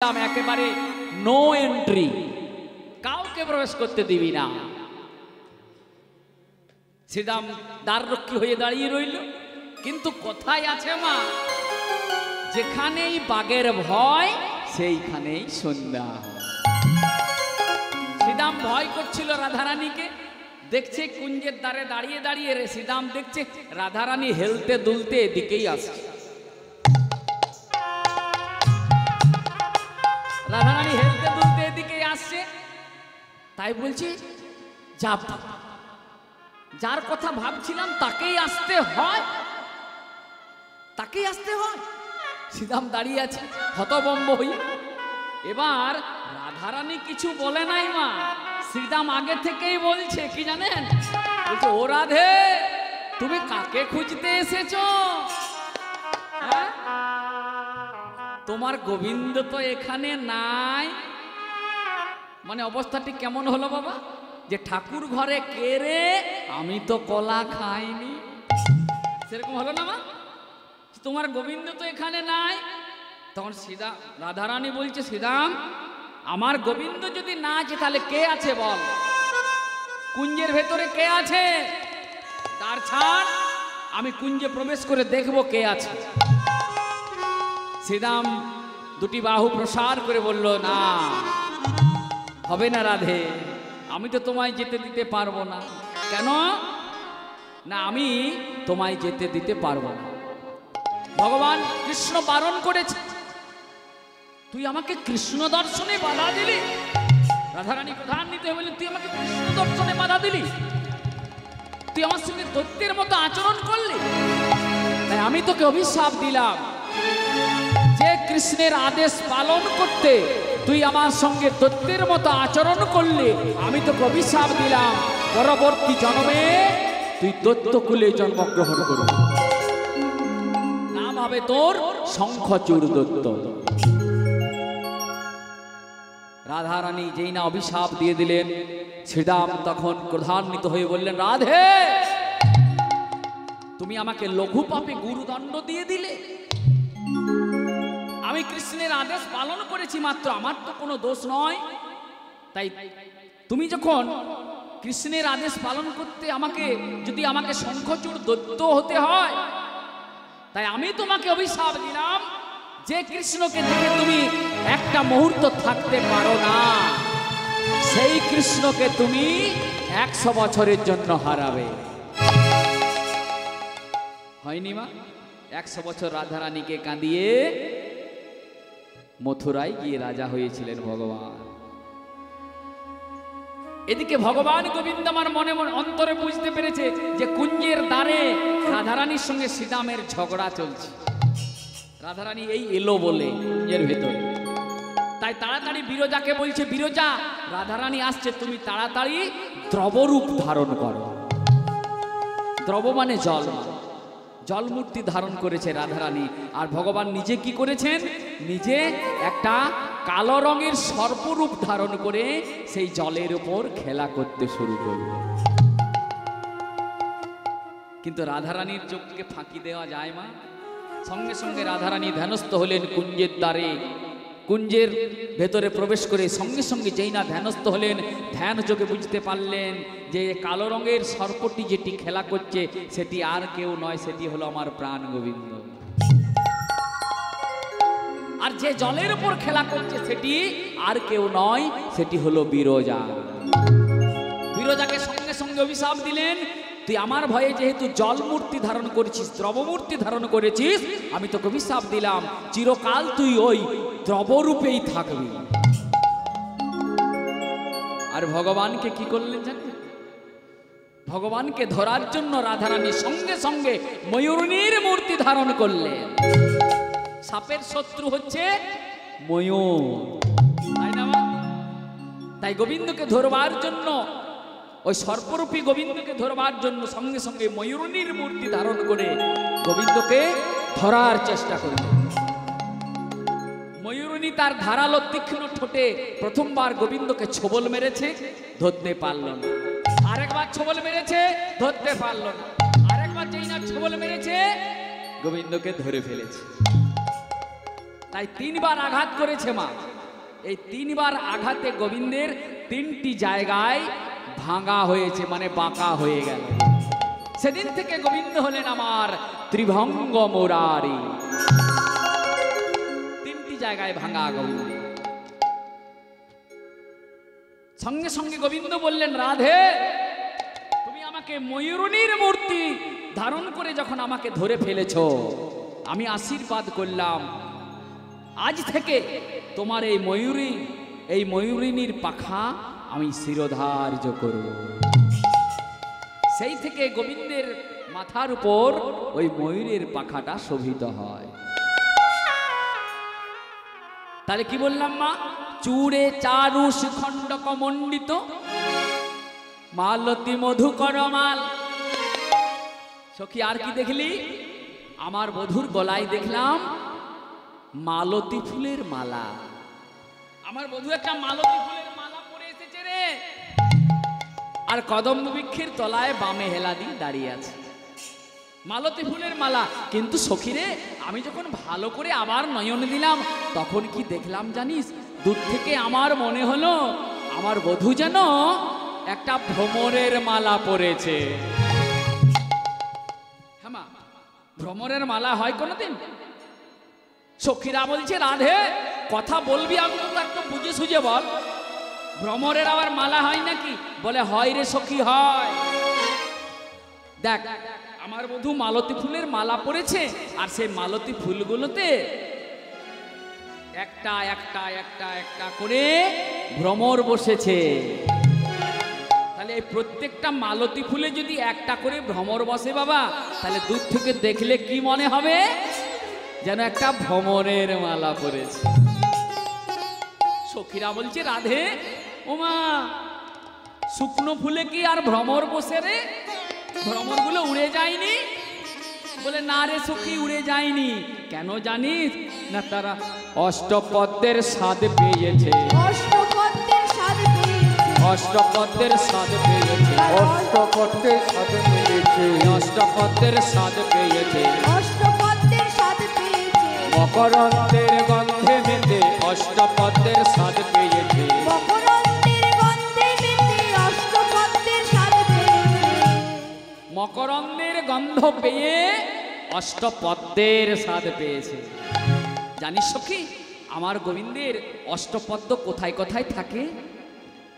একেবারে no entry, কাউকে প্রবেশ করতে দিবি না। শ্রীরাম দ্বাররক্ষী হয়ে দাঁড়িয়ে রইল। কিন্তু কোথায় আছে মা, যেখানেই বাঘের ভয় সেইখানেই সন্ধ্যা। শ্রীরাম ভয় করছিল রাধারানীকে, দেখছে কুঞ্জের দ্বারে দাঁড়িয়ে দাঁড়িয়ে শ্রীরাম দেখছে রাধারানী হেলতে দুলতে এদিকেই আসছে। রাধারানী হেলতে দুলতে এদিকেই আসছে, তাই বলছি যাব, যার কথা ভাবছিলাম তাকেই আসতে হয়, তাকেই আসতে হয়। শ্রীরাম দাঁড়িয়ে আছে হতভম্ব হয়ে। এবার রাধারানী কিছু বলে নাই মা, শ্রীরাম আগে থেকেই বলছে কি জানেন, বলছে ও রাধে তুমি কাকে খুঁজতে এসেছো? তোমার গোবিন্দ তো এখানে নাই। মানে অবস্থাটি কেমন হলো বাবা, যে ঠাকুর ঘরে কে রে, আমি তো কলা খাইনি, সেরকম হলো না মা? তোমার গোবিন্দ তো এখানে নাই। তখন শ্রীরাম, রাধারানী বলছে শ্রীরাম আমার গোবিন্দ যদি না আছে তাহলে কে আছে বল, কুঞ্জের ভেতরে কে আছে? তার ছাড়, আমি কুঞ্জে প্রবেশ করে দেখবো কে আছে। শ্রীরাম দুটি বাহু প্রসার করে বলল না, হবে না রাধে, আমি তো তোমায় যেতে দিতে পারবো না। কেন না, আমি তোমায় যেতে দিতে পারবো না। ভগবান কৃষ্ণ বারণ করেছে, তুই আমাকে কৃষ্ণ দর্শনে বাধা দিলি। রাধারানী প্রধান নিতে বললেন, তুই আমাকে কৃষ্ণ দর্শনে বাধা দিলি, তুই আমার সঙ্গে দৈত্যের মতো আচরণ করলি, তাই আমি তোকে অভিশাপ দিলাম যে কৃষ্ণের আদেশ পালন করতে তুই আমার সঙ্গে দৈত্যের মতো আচরণ করলে আমি তোকে অভিশাপ দিলাম, পরবর্তী জন্মে তুই দৈত্যকুলে জন্মগ্রহণ করবি, নাম হবে তোর শঙ্খচূড় দৈত্য। রাধারানী যেই না অভিশাপ দিয়ে দিলেন, শ্রীরাম তখন ক্রোধান্বিত হয়ে বললেন, রাধে তুমি আমাকে লঘু পাপে গুরুদণ্ড দিয়ে দিলে। আমি কৃষ্ণের আদেশ পালন করেছি মাত্র, আমার তো কোনো দোষ নয়। তাই তুমি যখন কৃষ্ণের আদেশ পালন করতে যদি আমাকে শঙ্খচূড় দৈত্য হতে হয়, তাই আমি তোমাকে অভিশাপ দিলাম যে কৃষ্ণকে দেখে তুমি একটা মুহূর্ত থাকতে পারো না, সেই কৃষ্ণকে তুমি 100 বছরের জন্য হারাবে। হয়নি মা? 100 বছর রাধারানীকে কাঁদিয়ে মথুরায় গিয়ে রাজা হয়েছিলেন ভগবান। এদিকে ভগবান গোবিন্দ আমার মনে মনে অন্তরে বুঝতে পেরেছে যে কুঞ্জের দ্বারে রাধারানীর সঙ্গে শ্রীরামের ঝগড়া চলছে। রাধারানী এই এলো বলে এর ভেতরে, তাই তাড়াতাড়ি বিরজাকে বলছে, বিরজা রাধারানী আসছে, তুমি তাড়াতাড়ি দ্রবরূপ ধারণ করো। দ্রব মানে জল, জলমূর্তি ধারণ করেছে রাধারানী। আর ভগবান নিজে কি করেছেন, নিজে একটা কালো রঙের সর্পরূপ ধারণ করে সেই জলের উপর খেলা করতে শুরু করল। কিন্তু রাধারানীর চোখকে ফাঁকি দেওয়া যায় মা? সঙ্গে সঙ্গে রাধারানী ধ্যানস্থ হলেন কুঞ্জের দ্বারে। কুঞ্জের ভেতরে প্রবেশ করে সঙ্গে সঙ্গে যেই না ধ্যানস্থ হলেন, ধ্যান যোগে বুঝতে পারলেন যে কালো রঙের সর্পটি যেটি খেলা করছে সেটি আর কেউ নয়, সেটি হলো আমার প্রাণ গোবিন্দ। আর যে জলের উপর খেলা করছে সেটি আর কেউ নয়, সেটি হলো বিরজা। বিরজাকে সঙ্গে সঙ্গে অভিশাপ দিলেন, তুই আমার ভয়ে যেহেতু জল মূর্তি ধারণ করেছিস, দ্রবমূর্তি ধারণ করেছিস, আমি তোকে অভিশাপ দিলাম চিরকাল তুই ওই দ্রবরূপেই থাকবি। আর ভগবানকে কি করলেন জানেন? ভগবানকে ধরার জন্য রাধারানী সঙ্গে সঙ্গে ময়ূরনীর মূর্তি ধারণ করলেন। সাপের শত্রু হচ্ছে ময়ূর, তাই না? তাই গোবিন্দকে ধরবার জন্য, ওই সর্পরূপী গোবিন্দকে ধরবার জন্য সঙ্গে সঙ্গে ময়ূরনীর মূর্তি ধারণ করে গোবিন্দকে ধরার চেষ্টা করলেন। ময়ূরনী তার ধারালো তীক্ষ্ণ ঠোঁটে প্রথমবার গোবিন্দকে ছোবল মেরেছে, ধরতে পারল না। আরেকবার ছোবল মেরেছে, ধরতে পারল না। আরেকবার যেই না ছোবল মেরেছে, গোবিন্দকে ধরে ফেলেছে। তাই 3 বার আঘাত করেছে মা। এই 3 বার আঘাতে গোবিন্দের 3টি জায়গায় ভাঙা হয়েছে, মানে বাঁকা হয়ে গেল। সেদিন থেকে গোবিন্দ হলেন আমার ত্রিভঙ্গ মুরারি। 3টি জায়গায় ভাঙা গোবিন্দ। সঙ্গে সঙ্গে গোবিন্দ বললেন, রাধে তুমি আমাকে ময়ূরণীর মূর্তি ধারণ করে যখন আমাকে ধরে ফেলেছো, আমি আশীর্বাদ করলাম আজ থেকে তোমার এই ময়ূরিনীর পাখা আমি শিরোধার্য করব। সেই থেকে গোবিন্দের মাথার উপর ওই ময়ূরের পাখাটা শোভিত হয়। তাহলে কি বললাম মা? চূড়ে চারু শিখণ্ডক মণ্ডিত মালতী মধুকর মাল। সখী আর কি দেখলি? আমার বধূর গলায় দেখলাম মালতী ফুলের মালা। আমার বধূ একটা মালতী ফুলের মালা পরে এসেছে রে। আর কদম্ব বৃক্ষের তলায় বামে হেলা দিয়ে দাঁড়িয়ে আছে, মালতী ফুলের মালা। কিন্তু সখী রে, আমি যখন ভালো করে আবার নয়ন দিলাম, তখন কি দেখলাম জানিস? দূর থেকে আমার মনে হলো আমার বধূ যেন একটা ভ্রমরের মালা পরেছে। হ্যাঁ মা, ভ্রমরের মালা হয় কোনোদিন? সখীরা বলছে, রাধে কথা বলবি, আমি তো একটু বুঝে সুঝে বল, ভ্রমরের আবার মালা হয় নাকি? বলে হয় রে সখী, হয়। দেখ, আমার বধূ মালতী ফুলের মালা পরেছে, আর সেই মালতী ফুলগুলোতে একটা একটা একটা একটা করে ভ্রমর বসেছে। তাহলে এই প্রত্যেকটা মালতী ফুলে যদি একটা করে ভ্রমর বসে বাবা, তাহলে দূর থেকে দেখলে কি মনে হবে? যেন একটা ভ্রমরের মালা পরেছে। সখীরা বলছে, রাধে ওমা, শুকনো ফুলে কি আর ভ্রমর বসে রে? ভ্রমরগুলো উড়ে যায়নি? বলে না রে সখী, উড়ে যায়নি। কেন জানিস না? তারা অষ্টপদ্মের স্বাদ পেয়েছে। অষ্টপদ্মের স্বাদ পেয়েছে। অষ্টপদ্মের স্বাদ পেয়েছে। অষ্টপদ্মের স্বাদ পেয়েছে। অষ্টপদ্মের স্বাদ পেয়েছে। অষ্টপদ্মের স্বাদ পেয়েছে। মকরন্দের গন্ধে মেতে অষ্টপদ্মের স্বাদ পেয়েছে। মকরন্দের গন্ধে মেতে অষ্টপদ্মের স্বাদ পেয়েছে। মকরন্দের গন্ধ পেয়ে অষ্টপদ্মের স্বাদ পেয়েছে। জানিস সখী, আমার গোবিন্দের অষ্টপদ্ম কোথায় কোথায় থাকে?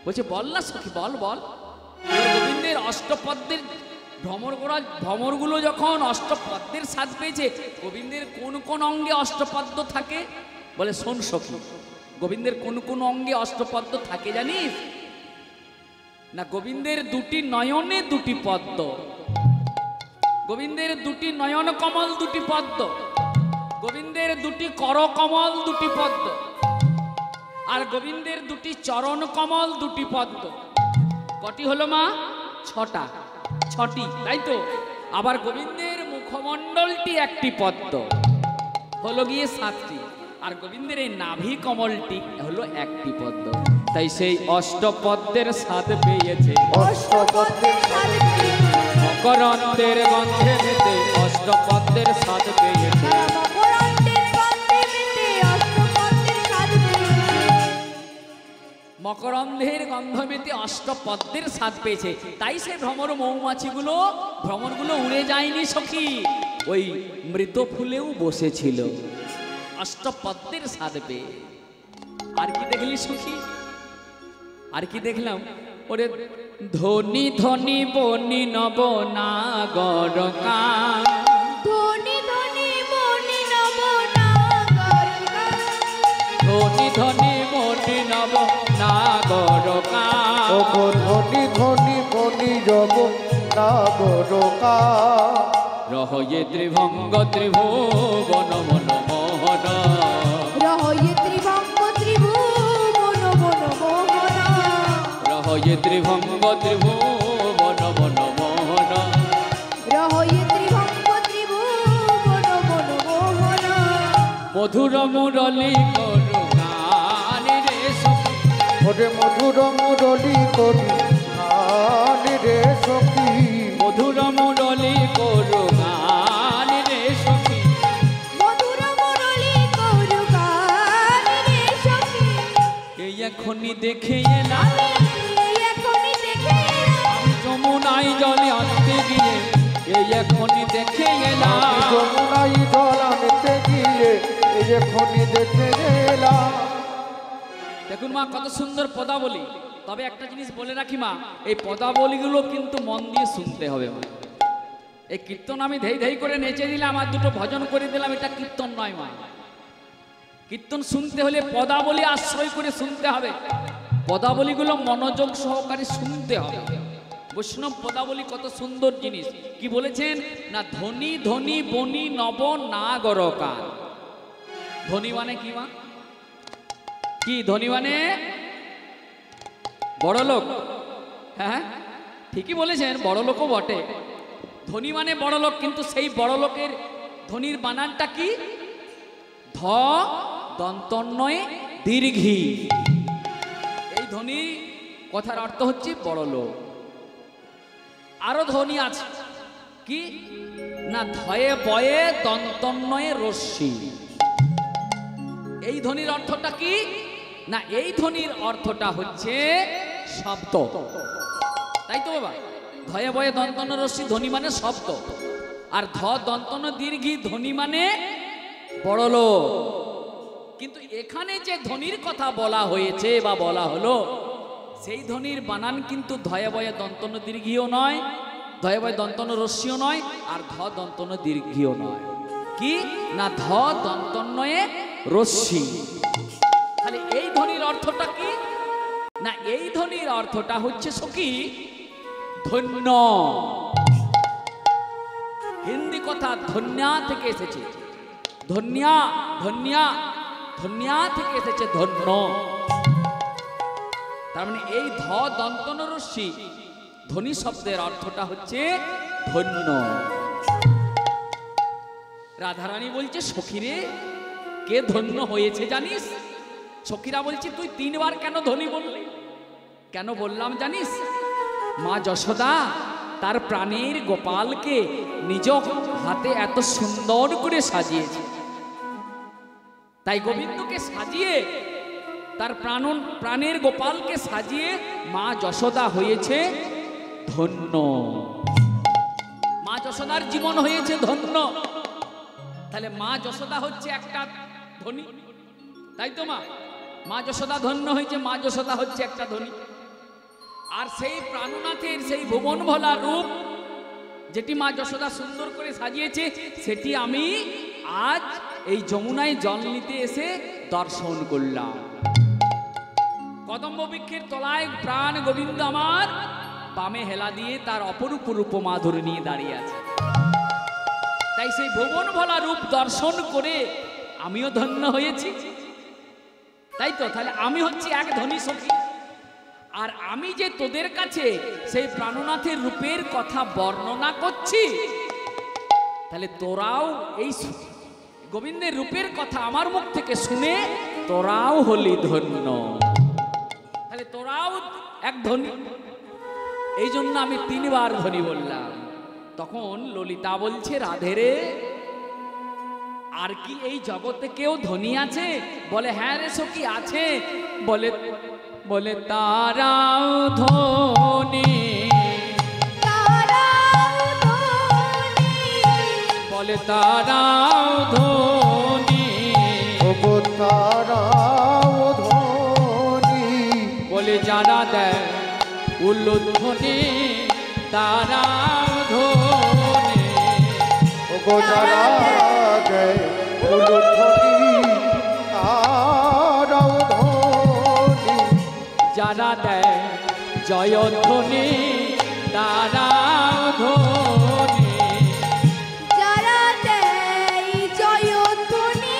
বলছে, বল না সখী, বল বল। গোবিন্দের অষ্টপদ্মের ভ্রমরগুলো যখন অষ্টপদ্মের স্বাদ পেয়েছে, গোবিন্দের কোন কোন অঙ্গে অষ্টপদ্ম থাকে? বলে শোন সখী, গোবিন্দের কোন কোন অঙ্গে অষ্টপদ্ম থাকে জানিস না? গোবিন্দের 2টি নয়নে 2টি পদ্ম, গোবিন্দের 2টি নয়ন কমল 2টি পদ্ম, গোবিন্দের 2টি কর কমল 2টি পদ্ম, আর গোবিন্দের 2টি চরণ কমল 2টি পদ্ম। কটি হলো মা? 6টি, তাই তো? আবার গোবিন্দের মুখমণ্ডলটি 1টি পদ্ম, হলো গিয়ে 7টি। আর গোবিন্দের এই নাভি কমলটি হলো 1টি পদ্ম। তাই সেই অষ্টপদ্মের স্বাদ পেয়েছে। অষ্টপদ্মের স্বাদ পেয়েছে। মকরন্দের গন্ধে মেতে অষ্টপদ্মের স্বাদ পেয়েছে। মকরন্দের গন্ধে মেতে অষ্টপদ্মের স্বাদ পেয়েছে। মকরন্দের গন্ধ মেতে অষ্টপদ্মের স্বাদ পেয়েছে। তাই সে ভ্রমরগুলো উড়ে যায়নি সখী, ওই মৃত ফুলেও বসেছিল অষ্টপদ্মের স্বাদ পেয়ে। আর কি দেখলি সখী? আর কি দেখলাম? ওরে ধনী ধনী বনি নব নাগর কান, ধনী ধনী বনি নব নাগর গান। ধনী ধনী বনি নব নাগর কান। ওগো ধনী ধনী বনি জব নাগরকা। রহয়ে ত্রিভঙ্গ ত্রিভুবন মন মোহন। রহয়ে ত্রিভঙ্গ ত্রিভুবন বন মোহন। রহয়ে ত্রিভঙ্গ ত্রিভুবন মন মোহন। রহয়ে ত্রিভঙ্গ ত্রিভুবন বন মোহন। মধুর মুরলী করু গান রে সখী। ওরে মধুর মুরলী করি গান রে সখী। মধুর মুরলী করু গান রে সখী। মধুর মুরলী করু গান এখনই দেখে এলাম, এই এখনই দেখে এলাম, আমি যমুনায় জলে আনতে গিয়ে এই এখনই দেখে এলাম। আমি যমুনায় জল আনতে গিয়ে এই এখনই দেখে এলাম। দেখুন মা কত সুন্দর পদাবলী। তবে একটা জিনিস বলে রাখি মা, এই পদাবলীগুলো কিন্তু মন দিয়ে শুনতে হবে মা। এই কীর্তন আমি ধেই ধেই করে নেচে দিলাম আর দুটো ভজন করে দিলাম, এটা কীর্তন নয় মা। কীর্তন শুনতে হলে পদাবলী আশ্রয় করে শুনতে হবে, পদাবলীগুলো মনোযোগ সহকারে শুনতে হবে। বৈষ্ণব পদাবলী কত সুন্দর জিনিস। কি বলেছেন না, ধনী ধনী বনি নব নাগরকার। ধনী মানে কি মা? কি ধনী মানে? বড় লোক। হ্যাঁ ঠিকই বলেছেন, বড় লোকও বটে। ধনী মানে বড় লোক, কিন্তু সেই বড় লোকের ধনীর বানানটা কি? ধ দন্তন্বয়ে দীর্ঘী। এই ধনী কথার অর্থ হচ্ছে বড় লোক। আরো ধনী আছে কি না, ধয়ে বয়ে দন্তন্বয়ে রশ্মি। এই ধ্বনির অর্থটা কি না, এই ধ্বনির অর্থটা হচ্ছে শব্দ। তাই তো বাবা, ধয়ে বয়ে দন্তন্য রশ্মি ধ্বনি মানে শব্দ, আর ধ দন্তন্য দীর্ঘী ধ্বনি মানে বড় লোক। কিন্তু এখানে যে ধ্বনির কথা বলা হয়েছে বা বলা হলো, সেই ধ্বনির বানান কিন্তু ধয়ে বয়ে দন্তন্য দীর্ঘীও নয়, ধয়ে বয়ে দন্তন্য রশ্মিও নয়, আর ধ দন্তন্য দীর্ঘীও নয়। কি না, ধ দন্তন্বয়ে রশ্মি। তাহলে এই ধ্বনির অর্থটা কি না, এই ধ্বনির অর্থটা হচ্ছে সখী ধন্য। হিন্দি কথা ধন্যা থেকে এসেছে, ধন্যা ধন্যা ধন্যা থেকে এসেছে ধন্য। তার মানে এই ধ দন্তন রশ্মি ধ্বনি শব্দের অর্থটা হচ্ছে ধন্য। রাধারানী বলছে সখীরে কে ধন্য হয়েছে জানিস? সখীরা বলছে তুই 3 বার কেন ধনী বললি? কেন বললাম জানিস? মা যশোদা তার প্রাণের গোপালকে নিজ হাতে এত সুন্দর করে সাজিয়েছে, তাই গোবিন্দকে সাজিয়ে তার প্রাণের গোপালকে সাজিয়ে মা যশোদা হয়েছে ধন্য। মা যশোদার জীবন হয়েছে ধন্য। তাহলে মা যশোদা হচ্ছে একটা ধনী, তাই তো মা? মা যশোদা ধন্য হয়েছে, মা যশোদা হচ্ছে একটা ধনী। আর সেই প্রাণনাথের সেই ভুবন ভোলা রূপ যেটি মা যশোদা সুন্দর করে সাজিয়েছে, সেটি আমি আজ এই যমুনায় জল নিতে এসে দর্শন করলাম। কদম্ব বৃক্ষের তলায় প্রাণ গোবিন্দ আমার বামে হেলা দিয়ে তার অপরূপ রূপ মাধুরী নিয়ে দাঁড়িয়ে আছে। তাই সেই ভুবন ভোলা রূপ দর্শন করে আমিও ধন্য হয়েছি, তাই তো? তাহলে আমি হচ্ছি এক ধনী সখী। আর আমি যে তোদের কাছে সেই প্রাণনাথের রূপের কথা বর্ণনা করছি, তাহলে তোরাও এই গোবিন্দের রূপের কথা আমার মুখ থেকে শুনে তোরাও হলি ধন্য। তাহলে তোরাও এক ধনী। এই জন্য আমি 3 বার ধনী বললাম। তখন ললিতা বলছে রাধে রে, আর কি এই জগতে কেউ ধনী আছে? বলে হ্যাঁ রে সখী আছে। বলে বলে তারাও ধনী, বলে তারাও ধনী, ওগো তারাও ধনী, বলে যারা দেয় উলুধ্বনি তারাও ধনী, ওগো যারা দেয় উলুধ্বনি তারাও ধনী, যারা দেয় জয়ধ্বনি তারাও ধনী, যারা দেয় জয়ধ্বনি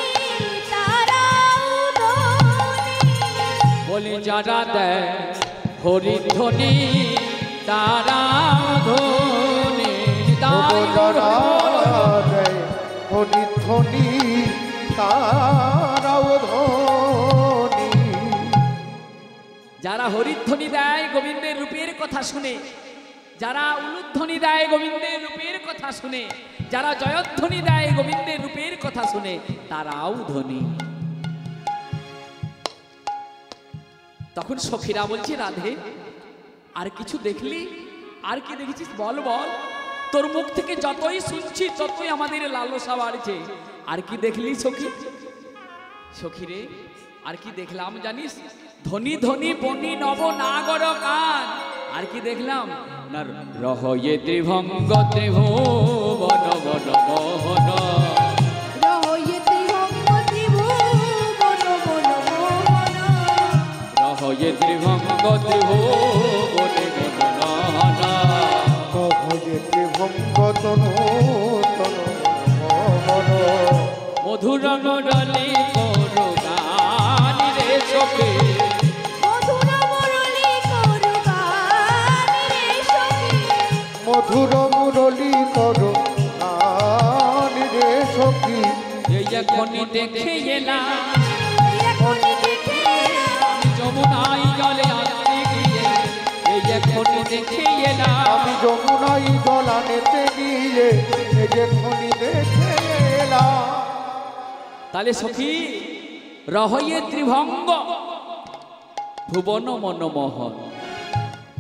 তারাও ধনী, বলে যারা দেয় হরিধ্বনি তারাও ধনী। ওগো যারা দেয় হরিধ্বনি তারাও ধনী, যারা হরিধ্বনি দেয় গোবিন্দের রূপের কথা শুনে, যারা উলুধ্বনি দেয় গোবিন্দের রূপের কথা শুনে, যারা জয়ধ্বনি দেয় গোবিন্দের রূপের কথা শুনে, তারাও ধনী। তখন সখীরা বলছে, রাধে আর কিছু দেখলি? আর কি দেখেছিস বল বল, তোর মুখ থেকে যতই শুনছি ততই আমাদের লালসা বাড়ছে। আর কি দেখলি সখী? সখী রে, আর কি দেখলাম জানিস? ধনী ধনী বনি নব নাগর কান। আর কি দেখলাম না, রহয়ে ত্রিভঙ্গ ত্রিভুবন বন মোহন। রহয়ে ত্রিভঙ্গ ত্রিভুবন বন মোহন। রহয়ে ত্রিভঙ্গ ত্রিভুবন বন মোহন। কহয়ে ত্রিভঙ্গ তনু তনু মোহন। মধুর মুরলী করু গান রে সখী। মধুর মুরলী করু গান রে সখী। মধুর মুরলী করু গান রে সখী। এই এখনই দেখে এলাম, এখনই দেখে এলাম, যমুনাই জলে আনতে গিয়ে। এই এখনই দেখে এলাম, আমি যমুনাই জল আনতে গিয়ে এই যে খনি দেখে এলাম। তাহলে সখী রহয়ে ত্রিভঙ্গ ভুবন মনমোহন,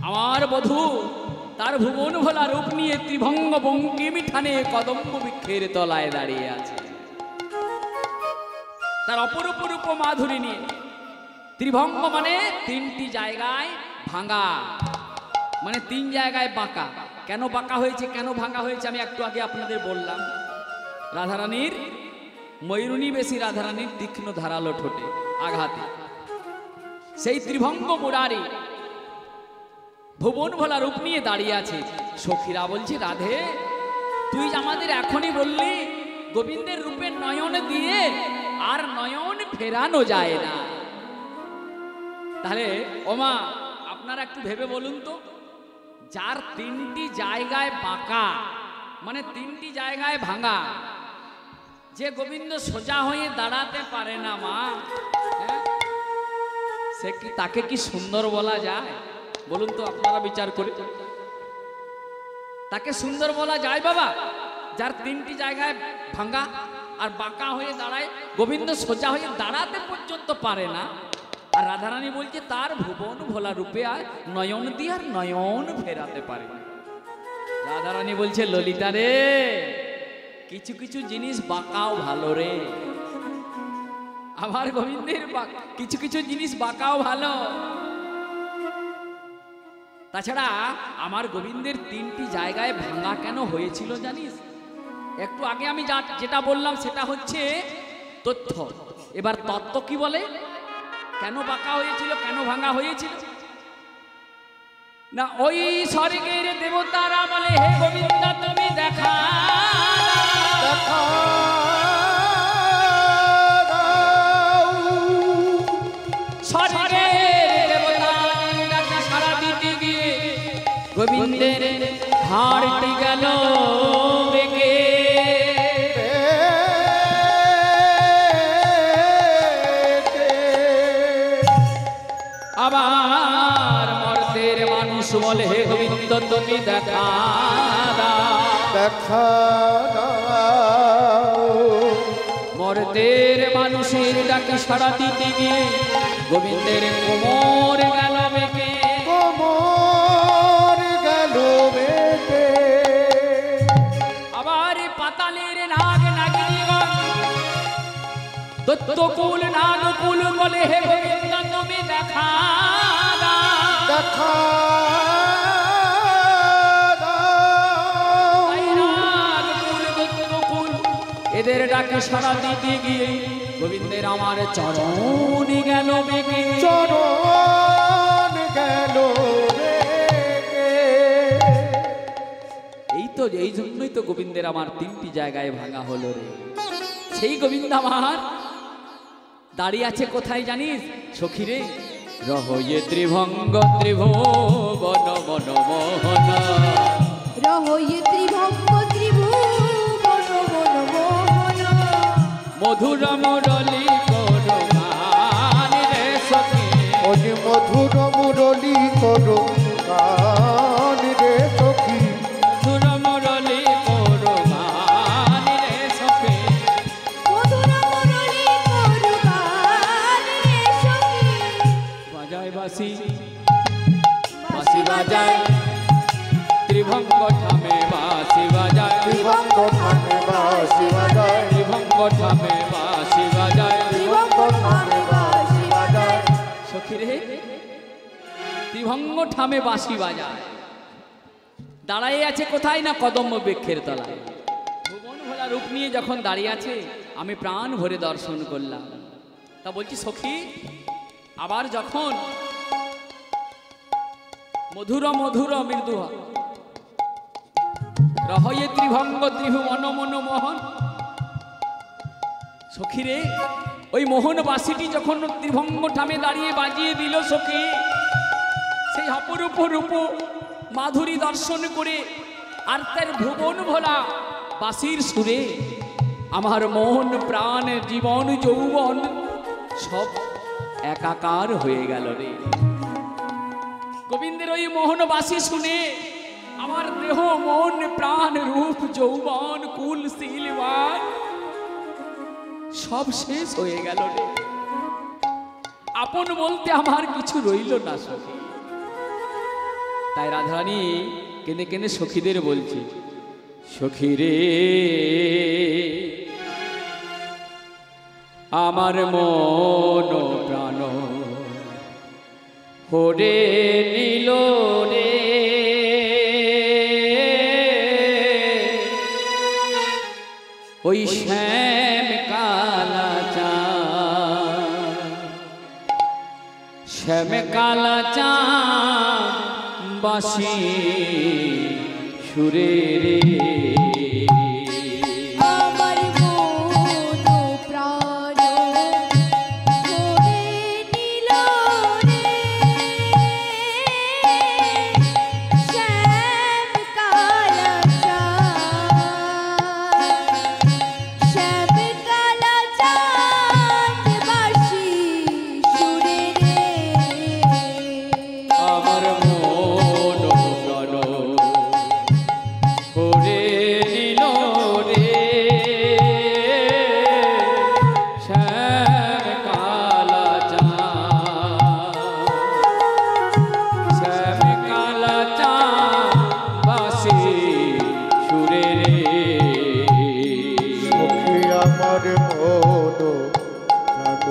আমার বধূ তার ভুবন ভোলা রূপ নিয়ে ত্রিভঙ্গ বঙ্কিমী ঠানে কদম্ব বৃক্ষের তলায় দাঁড়িয়ে আছে। তার অপরূপ রূপ মাধুরী নিয়ে। ত্রিভঙ্গ মানে তিনটি জায়গায় ভাঙা, মানে তিন জায়গায় বাঁকা। কেন বাঁকা হয়েছে, কেন ভাঙা হয়েছে আমি একটু আগে আপনাদের বললাম। রাধারানীর ময়ূরণী বেশি, রাধারানীর তীক্ষ্ণ ধারালো ঠোঁটে আঘাতে সেই ত্রিভঙ্গ মুরারি ভুবন ভোলা রূপ নিয়ে দাঁড়িয়ে আছে। সখীরা বলছে, রাধে তুই আমাদের এখনই বললি গোবিন্দের রূপে নয়ন দিয়ে আর নয়ন ফেরানো যায় না। তাহলে ওমা আপনারা একটু ভেবে বলুন তো, যার তিনটি জায়গায় বাঁকা মানে তিনটি জায়গায় ভাঙা, যে গোবিন্দ সোজা হয়ে দাঁড়াতে পারে না মা, হ্যাঁ, সে কি তাকে কি সুন্দর বলা যায়? বলুন তো আপনারা বিচার করে, তাকে সুন্দর বলা যায় বাবা? যার তিনটি জায়গায় ভাঙা আর বাঁকা হয়ে দাঁড়ায়, গোবিন্দ সোজা হয়ে দাঁড়াতে পর্যন্ত পারে না। আর রাধারানী বলছে তার ভুবন ভোলা রূপে আর নয়ন দিয়ে আর নয়ন ফেরাতে পারে না। রাধারানী বলছে, ললিতা রে, কিছু কিছু জিনিস বাঁকাও ভালো রে। আমার গোবিন্দের কিছু কিছু জিনিস বাঁকাও ভালো। তাছাড়া আমার গোবিন্দের তিনটি জায়গায় ভাঙা কেন হয়েছিল জানিস? একটু আগে আমি যেটা বললাম সেটা হচ্ছে তথ্য। এবার তত্ত্ব কি বলে? কেন বাঁকা হয়েছিল, কেন ভাঙা হয়েছিল? না ওই স্বর্গের দেবতারা বলে, হে গোবিন্দ তুমি দেখা দেখা স্বর্গের দেবতারা সারা দিতে গিয়ে গোবিন্দের হাড়টি গেল বেগে। আবার মর্তের মানুষ বলে, হে গোবিন্দ তুমি দেখা দেখা মর্তের মানুষের ডাকে সাড়া দিতে গিয়ে গোবিন্দের কোমর গেল বেগে। কোমর গেল বেগে। আবার পাতালের নাগ নাগিনীগণ দত্তকুল নাগকুল বলে, হে গোবিন্দ তুমি দেখা দেখা নাগকুল দত্তকুল এদের ডাকে সাড়া দিতে গিয়ে গোবিন্দের আমার চরণ গেল বেগে। চরণ গেল বেগে। এই জন্যই তো গোবিন্দের আমার তিনটি জায়গায় ভাঙা হলো রে। সেই গোবিন্দ আমার দাঁড়িয়ে আছে কোথায় জানিস সখী রে? রহয়ে ত্রিভঙ্গ ত্রিভুবন মনমোহন। রহয়ে ত্রিভঙ্গ ত্রিভুবন বন মোহন। মধুর মুরলী করু গান রে সখী। ওই মধুর মুরলী করো গান রে সখী। মধুর মুরলী করু গান রে সখী। মধুর মুরলী করু গান রে সখী। বাজায় বাঁশি বাঁশি বাজায় ত্রিভঙ্গ ঠামে বাঁশি বাজায় ত্রিভঙ্গ ঠামে বাঁশি বাজায় ত্রিভঙ্গ ঠামে বাঁশি বাজায় ত্রিভঙ্গ ঠামে বাঁশি বাজায় সখী রে ত্রিভঙ্গ ঠামে বাঁশি বাজায় দাঁড়াই আছে কোথায় না কদম্ব বৃক্ষের তলায় ভুবন ভোলা রূপ নিয়ে যখন দাঁড়িয়ে আছে আমি প্রাণ ভরে দর্শন করলাম তা বলছি সখী আবার যখন মধুর মধুর মৃদু রহয়ে ত্রিভঙ্গ ত্রিভু মন মন মোহন সখী রে ওই মোহন বাসিটি যখন ত্রিভঙ্গ ঠামে দাঁড়িয়ে বাজিয়ে দিল সখী সেই অপরূপ রূপ মাধুরী দর্শন করে আর তার ভুবন ভোলা বাঁশির সুরে আমার মন প্রাণ জীবন যৌবন সব একাকার হয়ে গেল রে গোবিন্দের ওই মোহন বাঁশি শুনে আমার দেহ মন প্রাণ রূপ যৌবন কুল শীলবান সব শেষ হয়ে গেল রে আপন বলতে আমার কিছু রইল না সখী তাই রাধারানী কেঁদে কেঁদে সখীদের বলছি সখী রে আমার মন প্রাণ হরে নীল রে ওই শ্যাম কালা শ্যাম কালা বাঁশি সুরে রে আমার মন প্রাণ ভরে নিল রে শ্যাম কালা চাঁদ বাঁশি সুরে রে আমার মন প্রাণ হরে নীল রে শ্যাম কালা শ্যাম কালা বাঁশি সুরে রে সখী আমার মন প্রাণ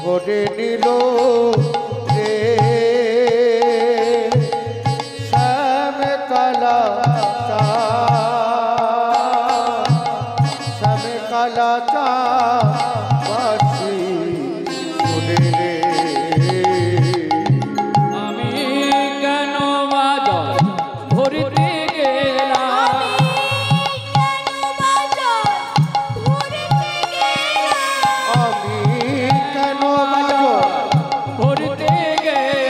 করে নিল রে শ্যাম কালা শ্যাম কালা বাঁশি সুরে রে আমি কেন বাজার ভরিতে গেলাম আমি কেন বাজার ভরিতে গেলাম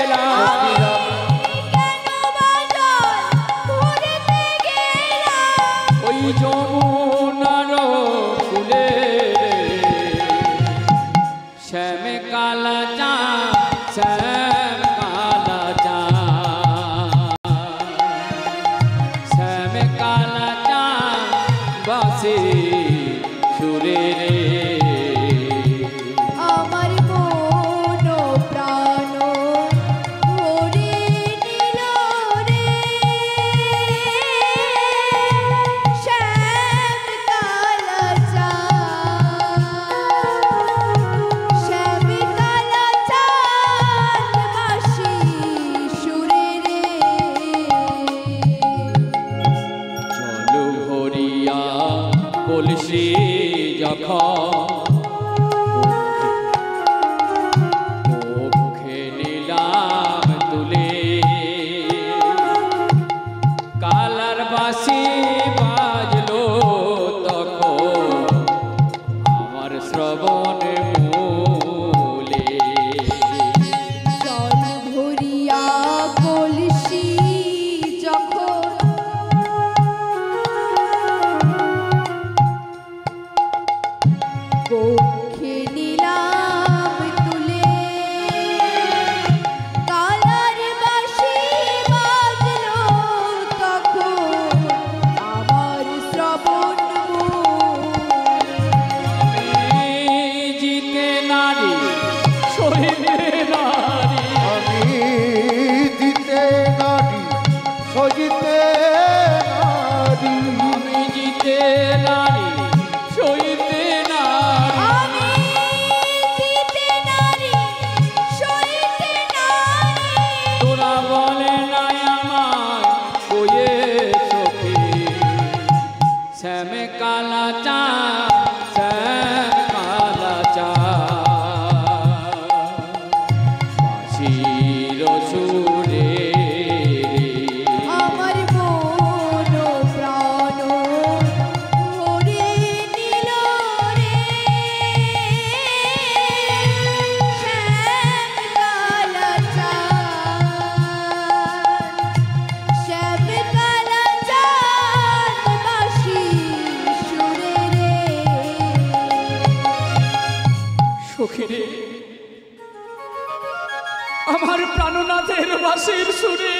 আমার প্রাণনাথের বাঁশির সুরে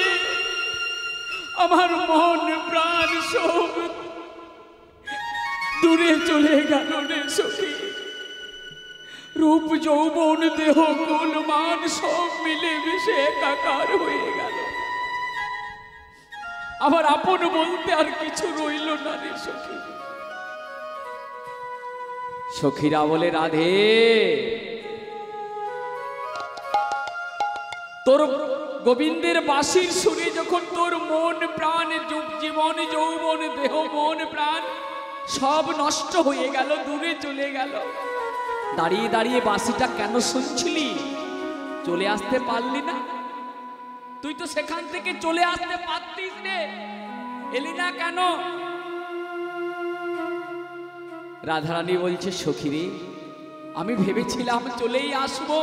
আমার মন প্রাণ সব দূরে চলে গেল রে সখী। রূপ যৌবন দেহ কুল মান সব মিলে মিশে একাকার হয়ে গেল। আমার আপন বলতে আর কিছু রইল না রে সখী। সখীরা বলে রাধে তোর গোবিন্দের বাঁশির সুরে যখন তোর মন প্রাণ জীবন যৌবন দেহ মন প্রাণ সব নষ্ট হয়ে গেল, দূরে চলে গেল, দাঁড়িয়ে দাঁড়িয়ে বাঁশিটা কেন শুনছিলি? চলে আসতে পারলি না? তুই তো সেখান থেকে চলে আসতে পারতিস রে, এলি না কেন? রাধারানী বলছে সখীরে আমি ভেবেছিলাম চলেই আসবো,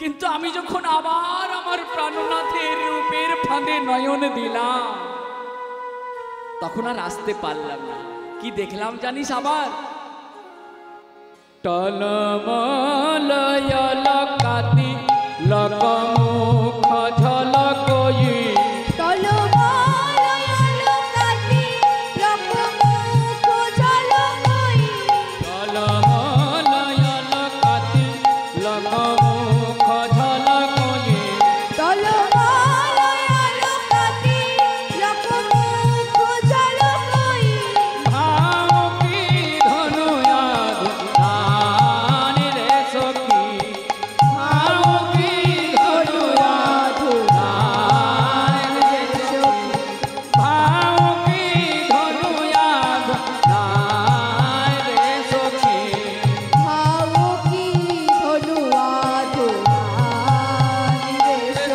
কিন্তু আমি যখন আবার আমার প্রাণনাথের রূপের ফাঁদে নয়ন দিলাম তখন আর আসতে পারলাম না। কি দেখলাম জানিস? আবার টলমলয়লকাতি লকমুখ ঝলকই টলমলয়লকাতি লকমুখ ঝলকই টলমলয়লকাতি লকমুখ ঝলকই টলমলয়লকাতি লকমুখ ঝলকই ভাবকি ধনুয়াদ দান রে সখী, ভাবকি ধনুয়াদ দান রে সখী, ভাবকি ধনুয়াদ দান রে সখী। ভাবো কি ধনুয়াদ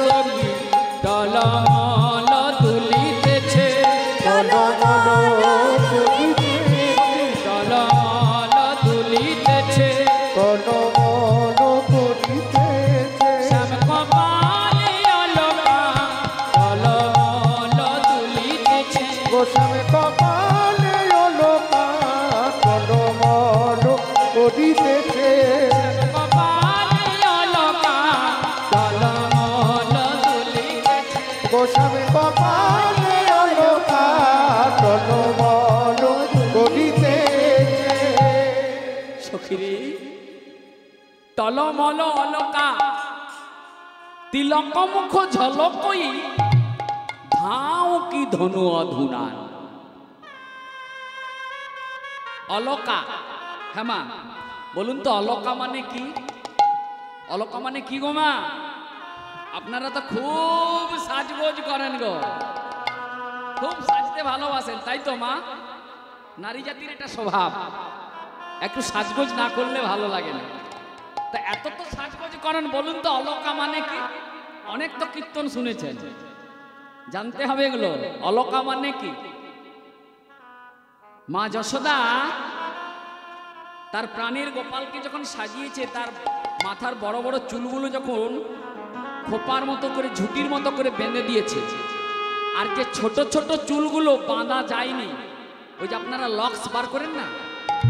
সখী টলমল তুলিতেছে, টলমল টলমল তুলিতেছে, টলমল করিতেছে শ্যাম কপালে অলকা টলমল তুলিতেছে, গোস্বামী কপালে অলকা টলমল করিতেছে কপালে অলকা টলমল তুলিতেছে। গোস্বামী কপালে অলকা টলমল করিতেছে। সখীরে টলমল অলকা তিলক মুখ ঝলকই ভাও কি ধনু অধুনান। অলকা, হ্যাঁ মা বলুন তো অলকা মানে কি? অলকা মানে কি গো মা? আপনারা তো খুব সাজগোজ করেন গো, খুব সাজতে ভালোবাসেন, তাই তো মা? নারী জাতির এটা স্বভাব, একটু সাজগোজ না করলে ভালো লাগে না। তা এত তো সাজগোজ করেন, বলুন তো অলকা মানে কি? অনেক তো কীর্তন শুনেছেন, জানতে হবে এগুলো। অলকা মানে কি? মা যশোদা তার প্রাণের গোপালকে যখন সাজিয়েছে, তার মাথার বড় বড় চুলগুলো যখন খোপার মতো করে ঝুঁটির মতো করে বেঁধে দিয়েছে, আর যে ছোট ছোট চুলগুলো বাঁধা যায়নি, ওই যে আপনারা লক্স বার করেন না,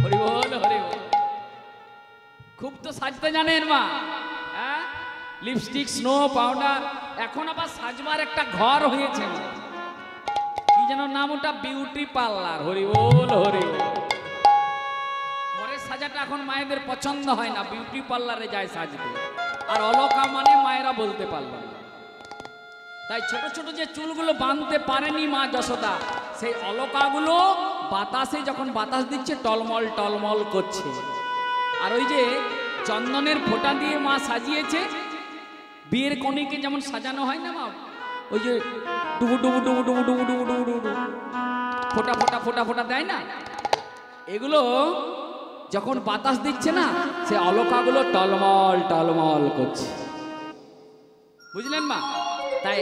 হরি বল হরি বল, খুব তো সাজতে জানেন মা, হ্যাঁ? লিপস্টিক, স্নো পাউডার, এখন আবার সাজবার একটা ঘর হয়েছে, কি যেন নাম ওটা, বিউটি পার্লার। হরি বল হরি বল। ঘরের সাজাটা এখন মায়েদের পছন্দ হয় না, বিউটি পার্লারে যায় সাজতে। আর অলকা মানে মায়েরা বলতে পারলো না। তাই ছোট ছোট যে চুলগুলো বাঁধতে পারেনি মা যশোদা, সেই অলকাগুলো বাতাসে যখন বাতাস দিচ্ছে টলমল টলমল করছে। আর ওই যে চন্দনের ফোঁটা দিয়ে মা সাজিয়েছে, বিয়ের কনেকে যেমন সাজানো হয় না মা, ওই যে ডুবু ডুবু ডুবু ডুবু ডুবু ডুবু ডুবু ডুবু ফোঁটা ফোঁটা ফোঁটা ফোঁটা দেয় না, এগুলো যখন বাতাস দিচ্ছে না, সে অলকাগুলো টলমল টলমল করছে, বুঝলেন মা? তাই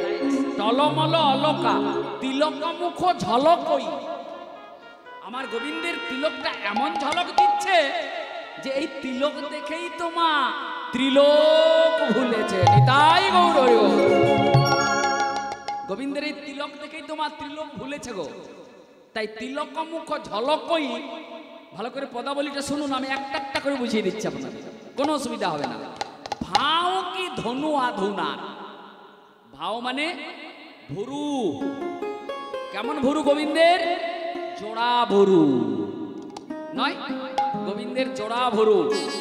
টলমল অলকা তিলক মুখ ঝলকই। আমার গোবিন্দের তিলকটা এমন ঝলক দিচ্ছে যে এই তিলক দেখেই তো মা ত্রিলোক ভুলেছে। তাই গৌর হরি বল। গোবিন্দের এই তিলক দেখেই তো মা ত্রিলোক ভুলেছে গো। তাই তিলক মুখ ঝলকই, ভালো করে পদাবলীটা শুনুন, আমি একটা একটা করে বুঝিয়ে দিচ্ছি আপনাদের, কোনো অসুবিধা হবে না। ভাও কি ধনু আধুনান। ভাও মানে ভুরু। কেমন ভুরু গোবিন্দের? জোড়া ভুরু নয়, গোবিন্দের জোড়া ভুরু।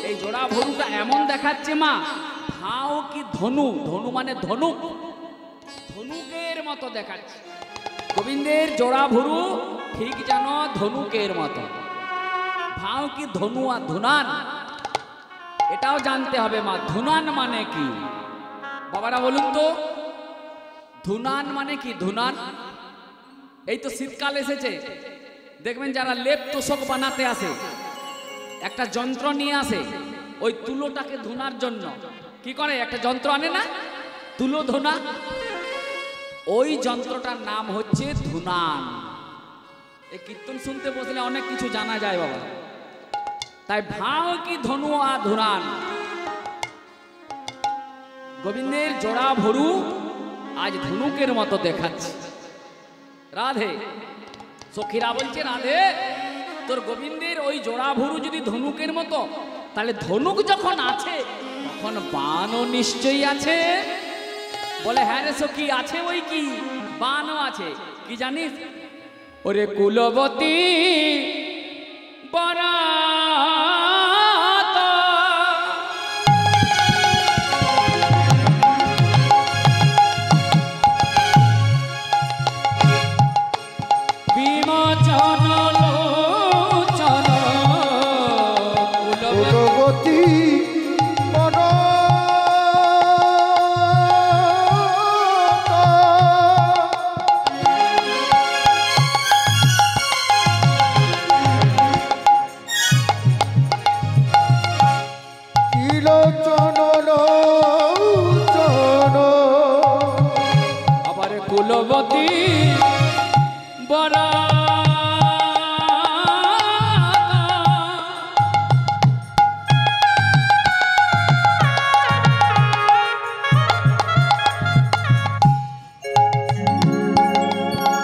এই জোড়া ভুরুটা এমন দেখাচ্ছে মা, ভাও কি ধনু, ধনু মানে ধনুক, ধনুকের মতো দেখাচ্ছে। গোবিন্দের জোড়া ভুরু ঠিক যেন ধনুকের মতো। ভাও কি ধনু আর ধুনান, এটাও জানতে হবে মা। ধুনান মানে কি বাবারা বলুন তো? ধুনান মানে কি? ধুনান এই তো শীতকাল এসেছে, দেখবেন যারা লেপ তোষক বানাতে আসে একটা যন্ত্র নিয়ে আসে, ওই তুলোটাকে ধুনার জন্য কি করে? একটা যন্ত্র আনে না, তুলো ধোনা। ওই যন্ত্রটার নাম হচ্ছে ধুনান। এই কীর্তন শুনতে বসলে অনেক কিছু জানা যায় বাবা। তাই ভাও কি ধনু আর ধুনান। গোবিন্দের জোড়া ভরু আজ ধনুকের মতো দেখাচ্ছে। রাধে, সখীরা বলছে রাধে, তোর গোবিন্দের ওই জোড়া ভরু যদি ধনুকের মতো, তাহলে ধনুক যখন আছে তখন বাণও নিশ্চয়ই আছে। বলে হ্যাঁ রে সখী, আছে ওই কি, বাণও আছে। কি জানিস? ওরে কুলবতী বরাত বিমোচন লোচন কুলবতী কুলবতী বরা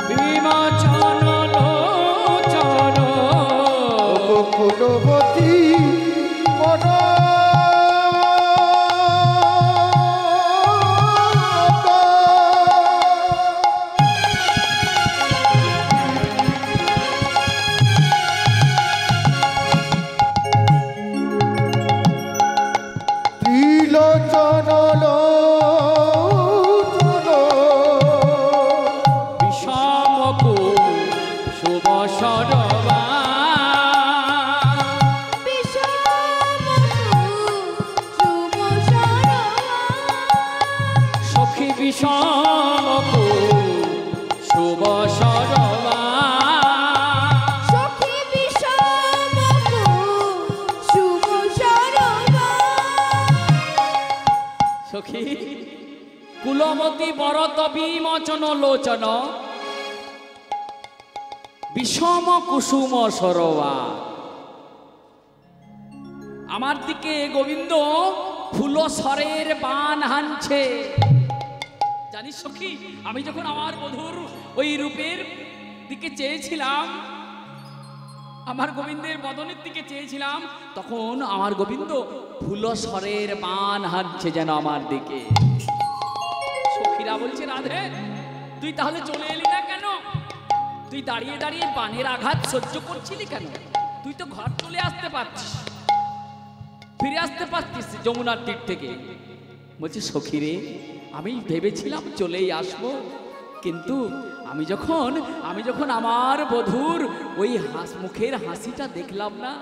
বিমোচন লোচন কুলবতী বিষমকু শুভ সরবা সখী বিষমকু শুভ সরবা সখী কুলবতী বরত বিমোচন লোচন বিষম কুসুম সরোবা। আমার দিকে গোবিন্দ ফুলসরের বান হানছে। জানিস সখী, আমি যখন আমার বধূর ওই রূপের দিকে চেয়েছিলাম, আমার গোবিন্দের বদনের দিকে চেয়েছিলাম, তখন আমার গোবিন্দ ফুলসরের বান হানছে যেন আমার দিকে। সখীরা বলছে রাধে, তুই তাহলে চলে এলি না কেন? তুই দাঁড়িয়ে দাঁড়িয়ে বানের আঘাত সহ্য করছিলি কেন? তুই তো ঘর চলে আসতে পারছিস, ফিরে আসতে পারছিস যমুনার তীর থেকে। বলছি সখী রে, আমি ভেবেছিলাম চলেই আসবো, কিন্তু আমি যখন আমার বধূর ওই মুখের হাসিটা দেখলাম না,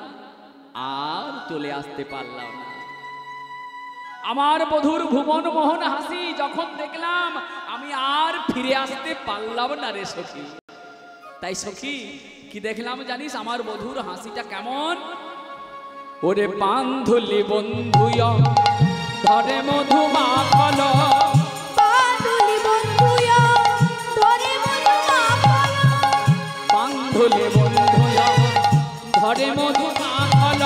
আর চলে আসতে পারলাম না। আমার বধূর ভুবন মোহন হাসি যখন দেখলাম, আমি আর ফিরে আসতে পারলাম না রে সখী। তাই সখী কি দেখলাম জানিস? আমার বধূর হাসিটা কেমন? ওরে বান্ধলি বন্ধুয় ধরে মধু মাখল, বান্ধলি বন্ধুয় ধরে মধু মাখল,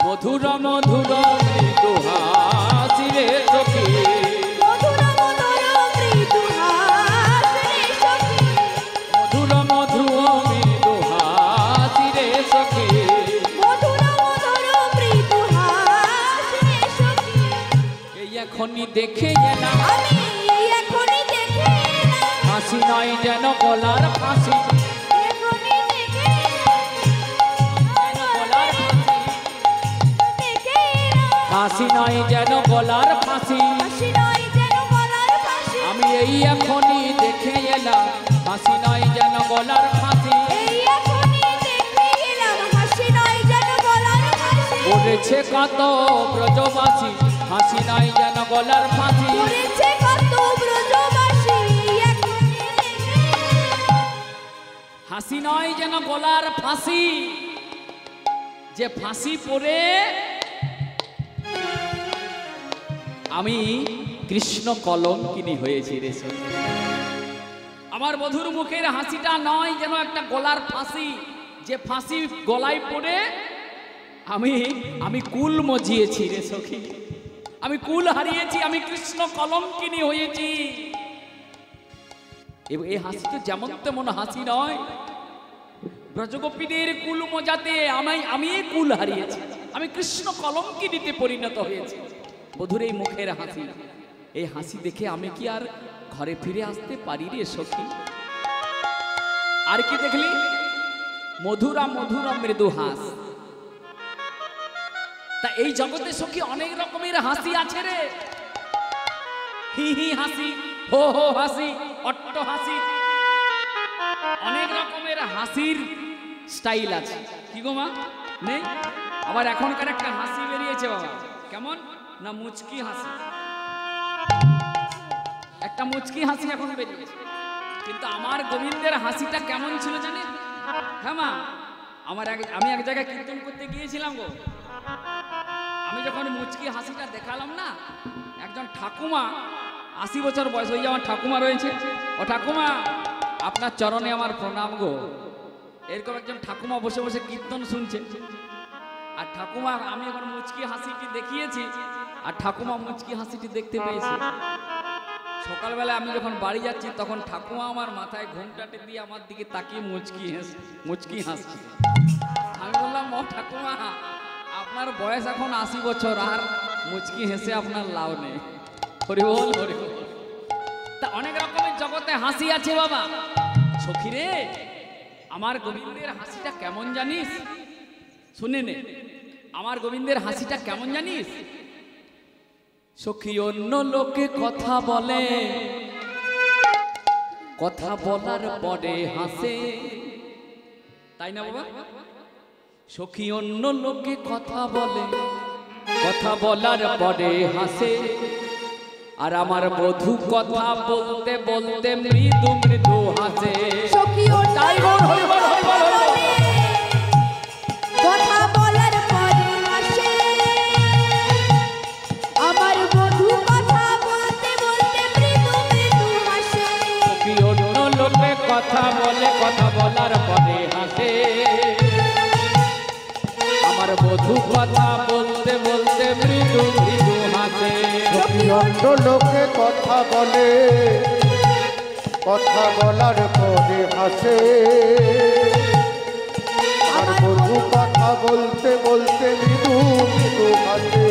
মধুর মধুর মৃদু হাসি রে সখী, মধুর মধুর মৃদু হাসি রে সখী, মধুর এখনই দেখে এলাম আমি এই এখনই দেখে এলাম, ফাঁসি নয় যেন গলার ফাঁসি এখনই দেখে যেন গলার ফাঁসি দেখে এলাম, ফাঁসি নয় যেন গলার ফাঁসি হাসি নয় যেন গলার ফাঁসি, আমি এই এখনই দেখে এলাম ফাঁসি নয় যেন গলার ফাঁসি এই এখনই দেখে এলাম, হাসি নয় যেন গলার ফাঁসি, পড়েছে কত ব্রজবাসী ফাঁসি নয় যেন গলার ফাঁসি পড়েছে কত ব্রজবাসী, এখনই দেখে এলাম, হাসি নয় যেন গলার ফাঁসি যে ফাঁসি পড়ে আমি কৃষ্ণ কলঙ্কিনী হয়েছি রে সখী। আমার বধুর মুখের হাসিটা নয় যেন একটা গলার ফাঁসি যে ফাঁসি গলায় পড়ে আমি কুল মজিয়েছি রে সখী, আমি কুল হারিয়েছি, আমি কৃষ্ণ কলঙ্কিনী হয়েছি। এই হাসি তো যেমন তেমন হাসি নয়, ব্রজগোপীদের কুল মজাতে আমি কুল হারিয়েছি, আমি কৃষ্ণ কলঙ্কিনীতে পরিণত হয়েছি। বধুর এই মুখের হাসি, এই হাসি দেখে আমি কি আর ঘরে ফিরে আসতে পারি রে সখী? আর কি দেখলি? মধুরা মধুরা মৃদু হাস। তা এই জগতে সখী অনেক রকমের হাসি আছে রে, হি হি হাসি, হো হো হাসি, অট্ট হাসি, অনেক রকমের হাসির স্টাইল আছে। কি গো মা নেই? আবার এখনকার একটা হাসি বেরিয়েছে বাবা, কেমন না মুচকি হাসি, একটা মুচকি হাসি এখন বেরিয়েছে। কিন্তু আমার গোবিন্দের হাসিটা কেমন ছিল জানেন? হ্যাঁ মা, আমি এক জায়গায় কীর্তন করতে গিয়েছিলাম গো, আমি যখন মুচকি হাসিটা দেখালাম না, একজন ঠাকুমা 80 বছর বয়স, ওই যে আমার ঠাকুমা রয়েছে, ও ঠাকুমা আপনার চরণে আমার প্রণাম গো। এরকম একজন ঠাকুমা বসে বসে কীর্তন শুনছে, আর ঠাকুমা আমি এখন মুচকি হাসিটি দেখিয়েছি, আর ঠাকুমা মুচকি হাসিটি দেখতে পেয়েছি। সকালবেলা আমি যখন বাড়ি যাচ্ছি তখন ঠাকুমা আমার মাথায় ঘোমটাটি দিয়ে আমার দিকে তাকিয়ে মুচকি হাসছে। আমি বললাম, ও ঠাকুমা আপনার বয়স এখন 80 বছর, আর মুচকি হেসে আপনার লাভ নেই। হরি বল হরি বল। তা অনেক রকমের জগতে হাসি আছে বাবা। সখী রে, আমার গোবিন্দের হাসিটা কেমন জানিস? শুনে নে, আমার গোবিন্দের হাসিটা কেমন জানিস? সখী অন্য লোকে কথা বলে, কথা বলার পরে হাসে, তাই না বাবা? সখী অন্য লোকে কথা বলে, কথা বলার পরে হাসে, আর আমার বধূ কথা বলতে বলতে মৃদু মৃদু হাসে। সখী অন্য তাই বল, হরি বল, হরি বল, হরি বল। কথা বলার পরে হাসে, আমার বধূ কথা বলতে বলতে মৃদু মৃদু হাসে, সখী অন্য লোকে কথা বলে, কথা বলার পরে হাসে, আমার বধূ কথা বলতে বলতে মৃদু মৃদু হাসে। সখী অন্য লোকে কথা বলে, কথা বলার পরে হাসে, আর বধূ কথা বলতে বলতে মৃদু মৃদু হাসে।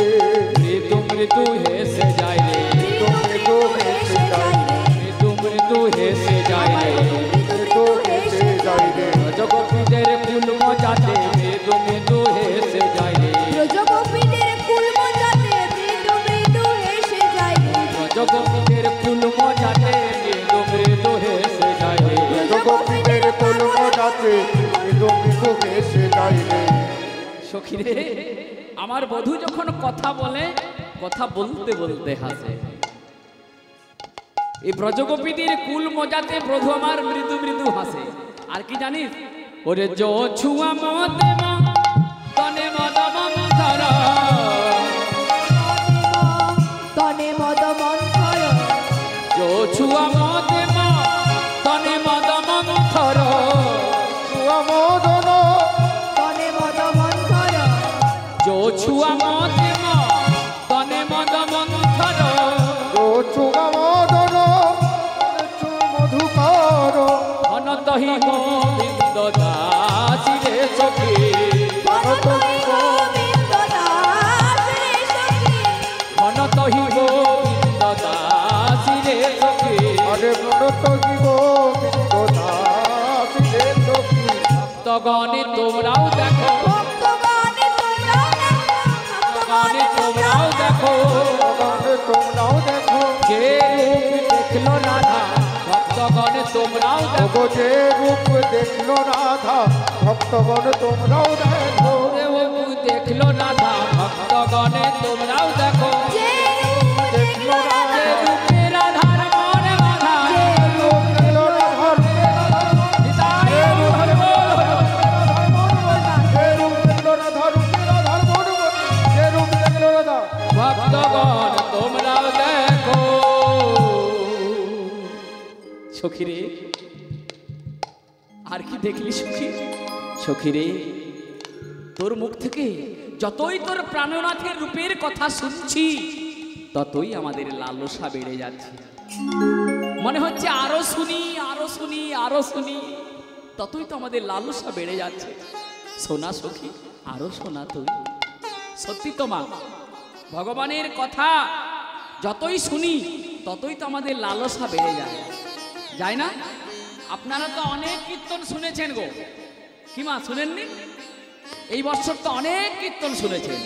মৃদু মৃদু হেসে যায় রে, মৃদু মৃদু হেসে যায় রে, মৃদু মৃদু হেসে যায় রে, মৃদু হেসে যায় রে। ব্রজগোপীদের কুল মজাতে মৃদু মৃদু হেসে যায় রে, ব্রজগোপীদের কুল মজাতে মৃদু মৃদু হেসে যায় রে, ব্রজগোপীদের কুল মজাতে মৃদু মৃদু হেসে যায় রে। ব্রজগোপীদের কুল মজাতে মৃদু মৃদু হেসে যায় রে। সখী রে, আমার বধূ যখন কথা বলে, কথা বলতে বলতে হাসে। এই ব্রজগোপীদের কুল মজাতে প্রভু আমার মৃদু মৃদু হাসে। আর কি জানিস? ওরে জো ছুয়া মতে মা তনে মদ মন্থর, তনে মদ মন্থর, জো ছুয়া মতে মা তনে মদ মন্থর, ছুয়া মদন, তনে মদ মন্থর, জো ছুয়া মতে মা তনে মদ মন্থর, ছুয়া মদন, মধুকর, অনতহি গোবিন্দ দাসি রে সখী, বনতই গোবিন্দ দাস রে সখী, অনতহি গোবিন্দ তোমরাও দেখো, ভক্তগণে তোমরাও দেখো, ভক্তগণে তোমরাও দেখো, ভগবানে তোমরাও দেখো, যে রূপ দেখলো রাধা, ভক্তগণে তোমরাও দেখো, ওগো যে রূপ দেখলো রাধা, ভক্তগণ তোমরাও দেখো, যে রূপ দেখলো রাধা, ভক্তগণে তোমরাও দেখো, যে রূপ দেখলো রাধা, যে রূপে রাধার মনে বাধা, যে রূপ দেখলো রাধার নিতাই গৌর বল। যে রূপ দেখলো রাধা, রূপে রাধার মন বলি, যে রূপ দেখলো রাধা, ভক্তগণ তোমরাও দেখো। সখী রে, আর কি দেখলি সখী? সখী রে, তোর মুখ থেকে যতই তোর প্রাণনাথের রূপের কথা শুনছি, ততই আমাদের লালসা বেড়ে যাচ্ছে। মনে হচ্ছে আরো শুনি, আরো শুনি, আরো শুনি, ততই তো আমাদের লালসা বেড়ে যাচ্ছে। শোনা সখী, আরো শোনা তুই। সত্যি তো মা, ভগবানের কথা যতই শুনি ততই তো আমাদের লালসা বেড়ে যায়, যায় না? আপনারা তো অনেক কীর্তন শুনেছেন গো, কি মা শুনেননি? এই বছর তো অনেক কীর্তন শুনেছেন,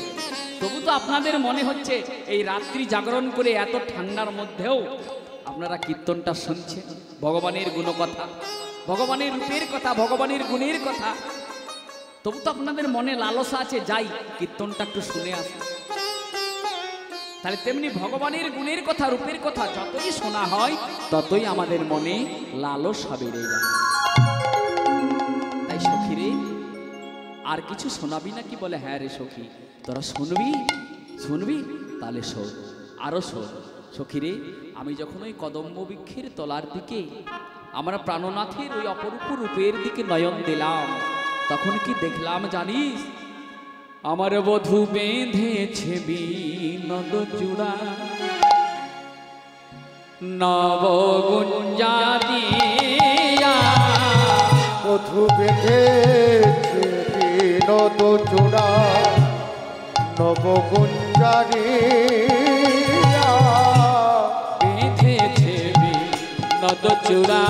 তবু তো আপনাদের মনে হচ্ছে এই রাত্রি জাগরণ করে এত ঠান্ডার মধ্যেও আপনারা কীর্তনটা শুনছেন, ভগবানের গুণকথা, ভগবানের রূপের কথা, ভগবানের গুণের কথা, তবু তো আপনাদের মনে লালসা আছে, যাই কীর্তনটা একটু শুনে আসি। তাহলে তেমনি ভগবানের গুণের কথা, রূপের কথা যতই শোনা হয় ততই আমাদের মনে লালসা বেড়ে যায়। তাই সখী রে, আর কিছু শোনাবি না কি? বলে হ্যাঁ রে সখী, তোরা শুনবি, শুনবি তাহলে শোন, আরো শোন। সখী রে, আমি যখন ওই কদম্ব বৃক্ষের তলার দিকে আমরা প্রাণনাথের ওই অপরূপ রূপের দিকে নয়ন দিলাম, তখন কি দেখলাম জানিস? আমার বধূ বেঁধেছে বিনোদ চূড়া, নবগুঞ্জা দিয়া, বধূ বেঁধেছে বিনোদ চূড়া, নবগুঞ্জারিয়া, বেঁধেছে বিনোদ চূড়া,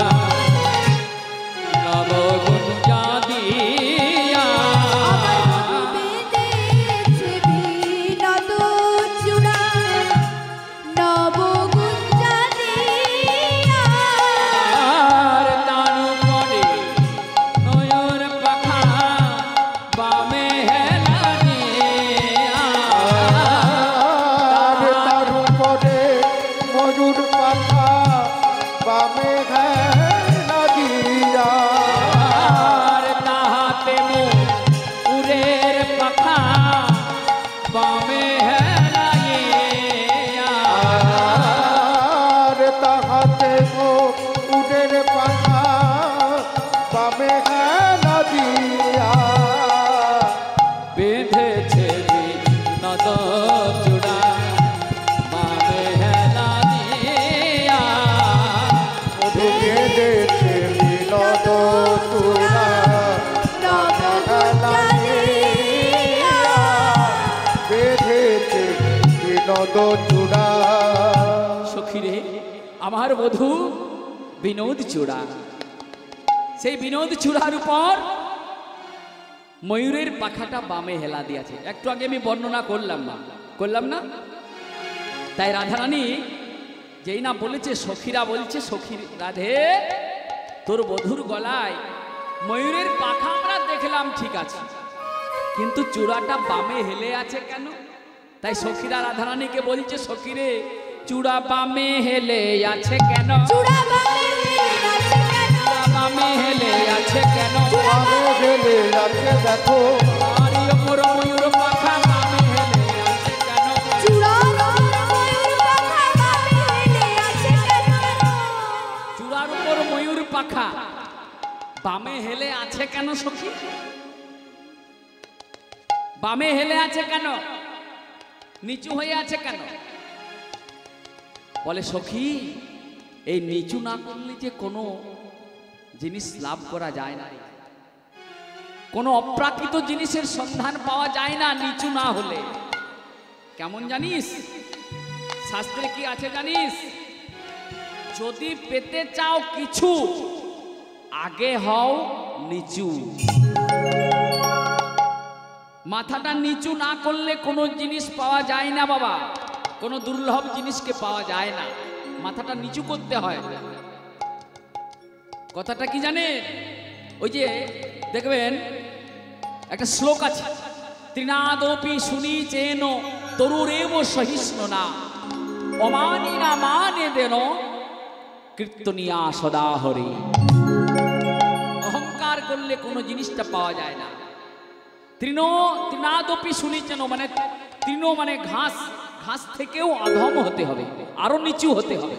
নবগুঞ্জা দিয়া, বেঁধেছে বিনোদ চূড়া, নবগুঞ্জা দিয়া, আর তার উপরে নয়ন পাখা বামে হেলা দিয়া, আর তার উপরে ময়ূর পাখা বামে ঘেরা দিয়া, আর তাহাতে উড়ের পাখা বামে হেলাইয়া, আর তাহাতে উডের পাখা বামে ঘেরা দিয়া, বেঁধেছে বিনোদ চূড়া, বামে হেলা দিয়া, বধূ বেঁধেছে বিনোদ চূড়া, নবগুঞ্জা দিয়া, বেঁধেছে বিনোদ চূড়া। সখীরে, আমার বধূ বিনোদ চূড়া, সেই বিনোদ চূড়ার উপর ময়ূরের পাখাটা বামে হেলা দিয়েছে। একটু আগে আমি বর্ণনা করলাম না, করলাম না? তাই রাধারানী যেই না বলেছে, সখীরা বলছে, সখীর রাধে, তোর বধূর গলায় ময়ূরের পাখা আমরা দেখলাম ঠিক আছে, কিন্তু চূড়াটা বামে হেলে আছে কেন? তাই সখীরা রাধারানীকে বলছে, সখীরে, চূড়া বামে হেলে আছে কেন? চূড়া বামে হেলে আছে কেন? চূড়া বামে হেলে আছে কেন? বামে গেলে আছে দেখো, আর ওপর ময়ূর পাখা বামে হেলে আছে কেন? চূড়ার উপর ময়ূর পাখা বামে হেলে আছে কেন? চূড়ার উপর ময়ূর পাখা বামে হেলে আছে কেন সখী? বামে হেলে আছে কেন? নিচু হয়ে আছে কেন? বলে সখী, এই নিচু না করলে যে কোনো জিনিস লাভ করা যায় না, কোনো অপ্রাকৃত জিনিসের সন্ধান পাওয়া যায় না নিচু না হলে। কেমন জানিস? শাস্ত্রে কি আছে জানিস? যদি পেতে চাও কিছু, আগে হও নিচু। মাথাটা নিচু না করলে কোনো জিনিস পাওয়া যায় না বাবা, কোনো দুর্লভ জিনিসকে পাওয়া যায় না, মাথাটা নিচু করতে হয়। কথাটা কি জানেন? ওই যে দেখবেন একটা শ্লোক আছে, তৃণাদপি শুনি চেন তরুরেব সহিষ্ণু না অমানি না মানে দেন কীর্তনিয়া সদা হরি। অহংকার করলে কোনো জিনিসটা পাওয়া যায় না। তৃণাদপি শুনিছেন মানে তৃণ মানে ঘাস, ঘাস থেকেও অধম হতে হবে, আরো নিচু হতে হবে।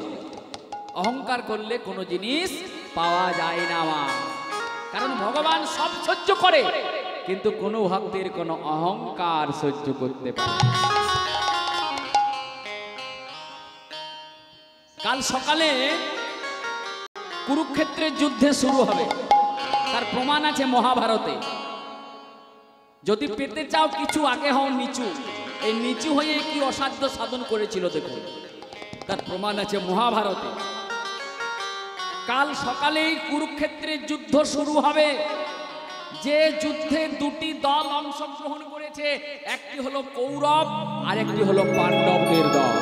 অহংকার করলে কোনো জিনিস পাওয়া যায় না মা, কারণ ভগবান সব সহ্য করে, কিন্তু কোনো ভক্তের কোনো অহংকার সহ্য করতে পারে। কাল সকালে কুরুক্ষেত্রের যুদ্ধে শুরু হবে, তার প্রমাণ আছে মহাভারতে। যদি পেতে চাও কিছু, আগে হও নিচু। এই নিচু হয়ে কি অসাধ্য সাধন করেছিল দেখো, তার প্রমাণ আছে মহাভারতে। কাল সকালেই কুরুক্ষেত্রের যুদ্ধ শুরু হবে। যে যুদ্ধে দুটি দল অংশগ্রহণ করেছে, একটি হলো কৌরব আর একটি হলো পাণ্ডবদের দল।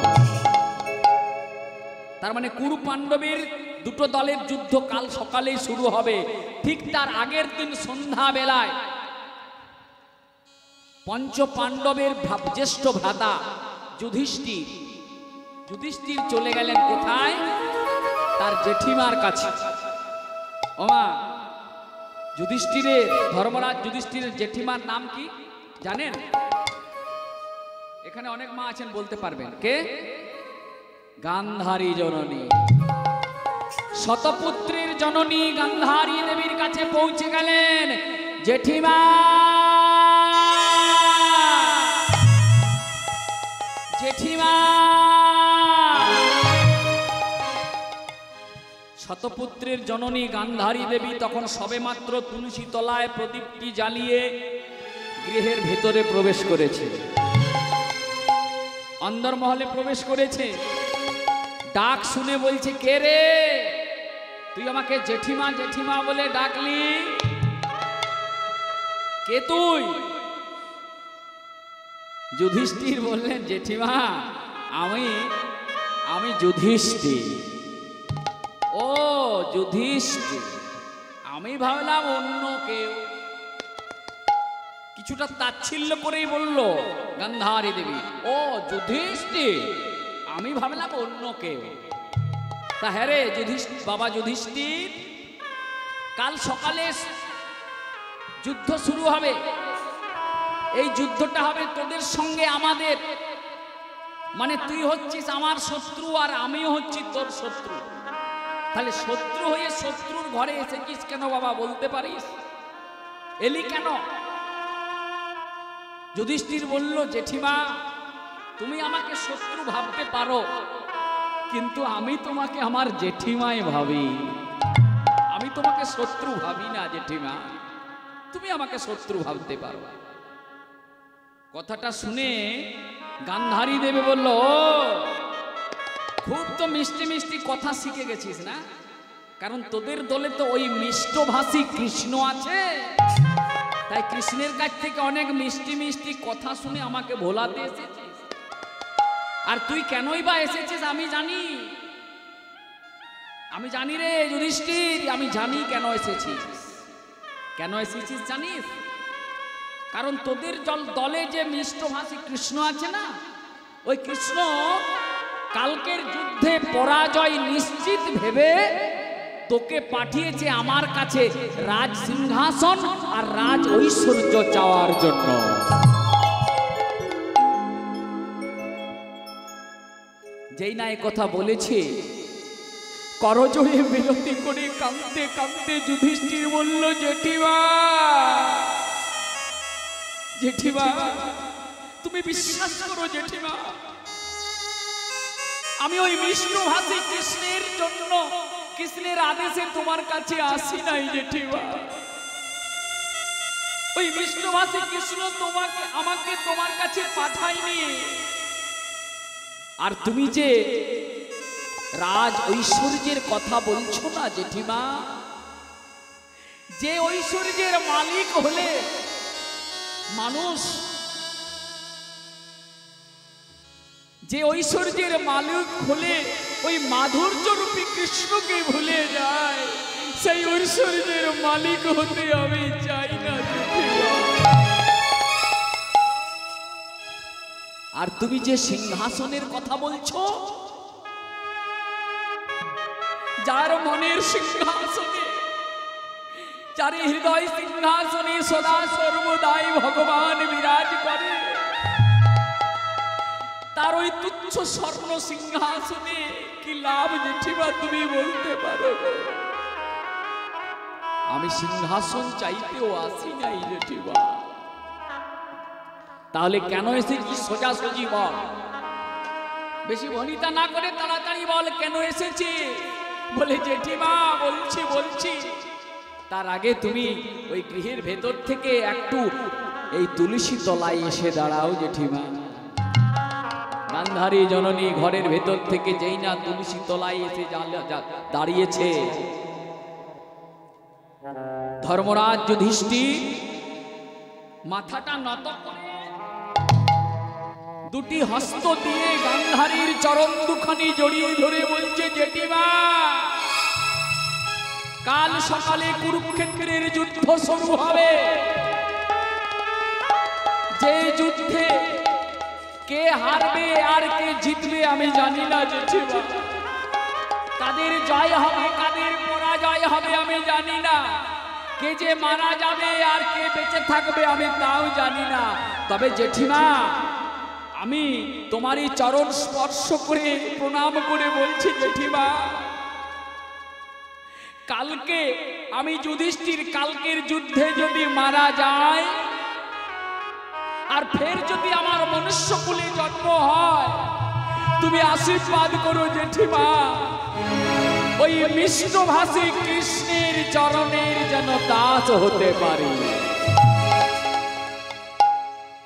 তার মানে কুরু পাণ্ডবের দুটো দলের যুদ্ধ কাল সকালেই শুরু হবে। ঠিক তার আগের দিন সন্ধ্যা বেলায় পঞ্চ পাণ্ডবের জ্যেষ্ঠ ভ্রাতা যুধিষ্ঠির চলে গেলেন কোথায়? তার জেঠিমার কাছে। ওমা, যুধিষ্ঠিরের ধর্মরাজ যুধিষ্ঠিরের জেঠিমার নাম কি জানেন? এখানে অনেক মা আছেন, বলতে পারবেন কে? গান্ধারী জননী। শতপুত্রের জননী গান্ধারী দেবীর কাছে পৌঁছে গেলেন। জেঠিমা, জেঠিমা। শতপুত্রের জননী গান্ধারী দেবী তখন সবেমাত্র তুলসী তলায় প্রদীপটি জ্বালিয়ে গৃহের ভেতরে প্রবেশ করেছে, অন্দরমহলে প্রবেশ করেছে। ডাক শুনে বলছে, কে রে, তুই আমাকে জেঠিমা জেঠিমা বলে ডাকলি, কে তুই? যুধিষ্ঠির বললেন, জেঠিমা আমি যুধিষ্ঠির। ও যুধিষ্ঠির, আমি ভাবলাম অন্য কেউ। কিছুটা তাচ্ছিল্য করেই বলল গান্ধারী দেবী, ও যুধিষ্ঠির, আমি ভাবলাম অন্য কেউ। তা হ্যাঁ রে বাবা যুধিষ্ঠির, কাল সকালে যুদ্ধ শুরু হবে। এই যুদ্ধটা হবে তোদের সঙ্গে আমাদের, মানে তুই হচ্ছিস আমার শত্রু আর আমিও হচ্ছি তোর শত্রু। তাহলে শত্রু হয়ে শত্রুর ঘরে এসেছিস কেন বাবা, বলতে পারিস? এলি কেন? যুধিষ্ঠির বলল, জেঠিমা তুমি আমাকে শত্রু ভাবতে পারো, কিন্তু আমি তোমাকে আমার জেঠিমাই ভাবি, আমি তোমাকে শত্রু ভাবি না জেঠিমা, তুমি আমাকে শত্রু ভাবতে পারো। কথাটা শুনে গান্ধারী দেবী বলল, খুব তো মিষ্টি মিষ্টি কথা শিখে গেছিস না, কারণ তোদের দলে তো ওই মিষ্টভাষী কৃষ্ণ আছে, তাই কৃষ্ণের কাছ থেকে অনেক মিষ্টি মিষ্টি কথা শুনে আমাকে ভোলাতে এসেছিস। আর তুই কেনই বা এসেছিস আমি জানি, আমি জানি রে যুধিষ্ঠির, আমি জানি কেন এসেছিস। কেন এসেছিস জানিস? কারণ তোদের দলে যে মিষ্টভাষী কৃষ্ণ আছে না, ওই কৃষ্ণ কালকের যুদ্ধে পরাজয় নিশ্চিত ভেবে তোকে পাঠিয়েছে আমার কাছে রাজ সিংহাসন আর রাজ ঐশ্বর্য চাওয়ার জন্য। যেই না কথা বলেছে, করজোড়ে বিনতি করে কাঁদতে কাঁদতে যুধিষ্ঠির বলল, জেঠিমা জেঠিমা তুমি বিশ্বাস করো জেঠিমা, আমি ওই বিষ্ণুভাষী কৃষ্ণের জন্য, কৃষ্ণের আদেশে তোমার কাছে আসি নাই জেঠিমা। ওই বিষ্ণুভাষী কৃষ্ণ আমাকে তোমার কাছে পাঠায়নি। আর তুমি যে রাজ ঐশ্বর্যের কথা বলছো না জেঠিমা, যে ঐশ্বর্যের মালিক হলে মানুষ যে ঐশ্বর্যের মালিক হলে ওই মাধুর্য রূপী কৃষ্ণকে ভুলে যায়, সেই ঐশ্বর্যের মালিক হতে আমি চাই না। আর তুমি যে সিংহাসনের কথা বলছো, যার মনের সিংহাসনে, যার হৃদয় সিংহাসনে সদা সর্বদাই ভগবান বিরাজ করে, তার ওই তুচ্ছ স্বর্ণ সিংহাসনে কি লাভ জেঠিমা তুমি বলতে পারো? আমি সিংহাসন চাইতেও আসি নাই জেঠিমা। তাহলে কেন এসেছি সোজাসুজি বল, বেশি ভনিতা না করে তাড়াতাড়ি বল কেন এসেছি। বলে জেঠিমা বলছি। তার আগে তুমি ওই গৃহের ভেতর থেকে একটু এই তুলসী তলায় এসে দাঁড়াও জেঠিমা। গান্ধারী জননী ঘরের ভেতর থেকে যেই না তুলসী তলায় এসে দাঁড়িয়েছে, ধর্মরাজ যুধিষ্ঠির মাথাটা নত করে দুটি হস্ত দিয়ে গান্ধারীর চরণ দুখানি জড়িয়ে ধরে বলছে, জেঠিমা কাল সকালে কুরুক্ষেত্রের যুদ্ধ শুরু হবে। যে যুদ্ধে কে হারবে আর কে জিতবে আমি জানি না জেঠিমা। কাদের জয় হবে কাদের পরাজয় হবে আমি জানি না। কে যে মারা যাবে আর কে বেঁচে থাকবে আমি তাও জানি না। তবে জেঠিমা আমি তোমারই চরণ স্পর্শ করে প্রণাম করে বলছি জেঠিমা, কালকে আমি যুধিষ্ঠির কালকের যুদ্ধে যদি মারা যায় আর ফের যদি আমার মনুষ্যকুলে জন্ম হয়, তুমি আশীর্বাদ করো জেঠিমা, ওই মিষ্টভাষী কৃষ্ণের চরণের যেন দাস হতে পারি।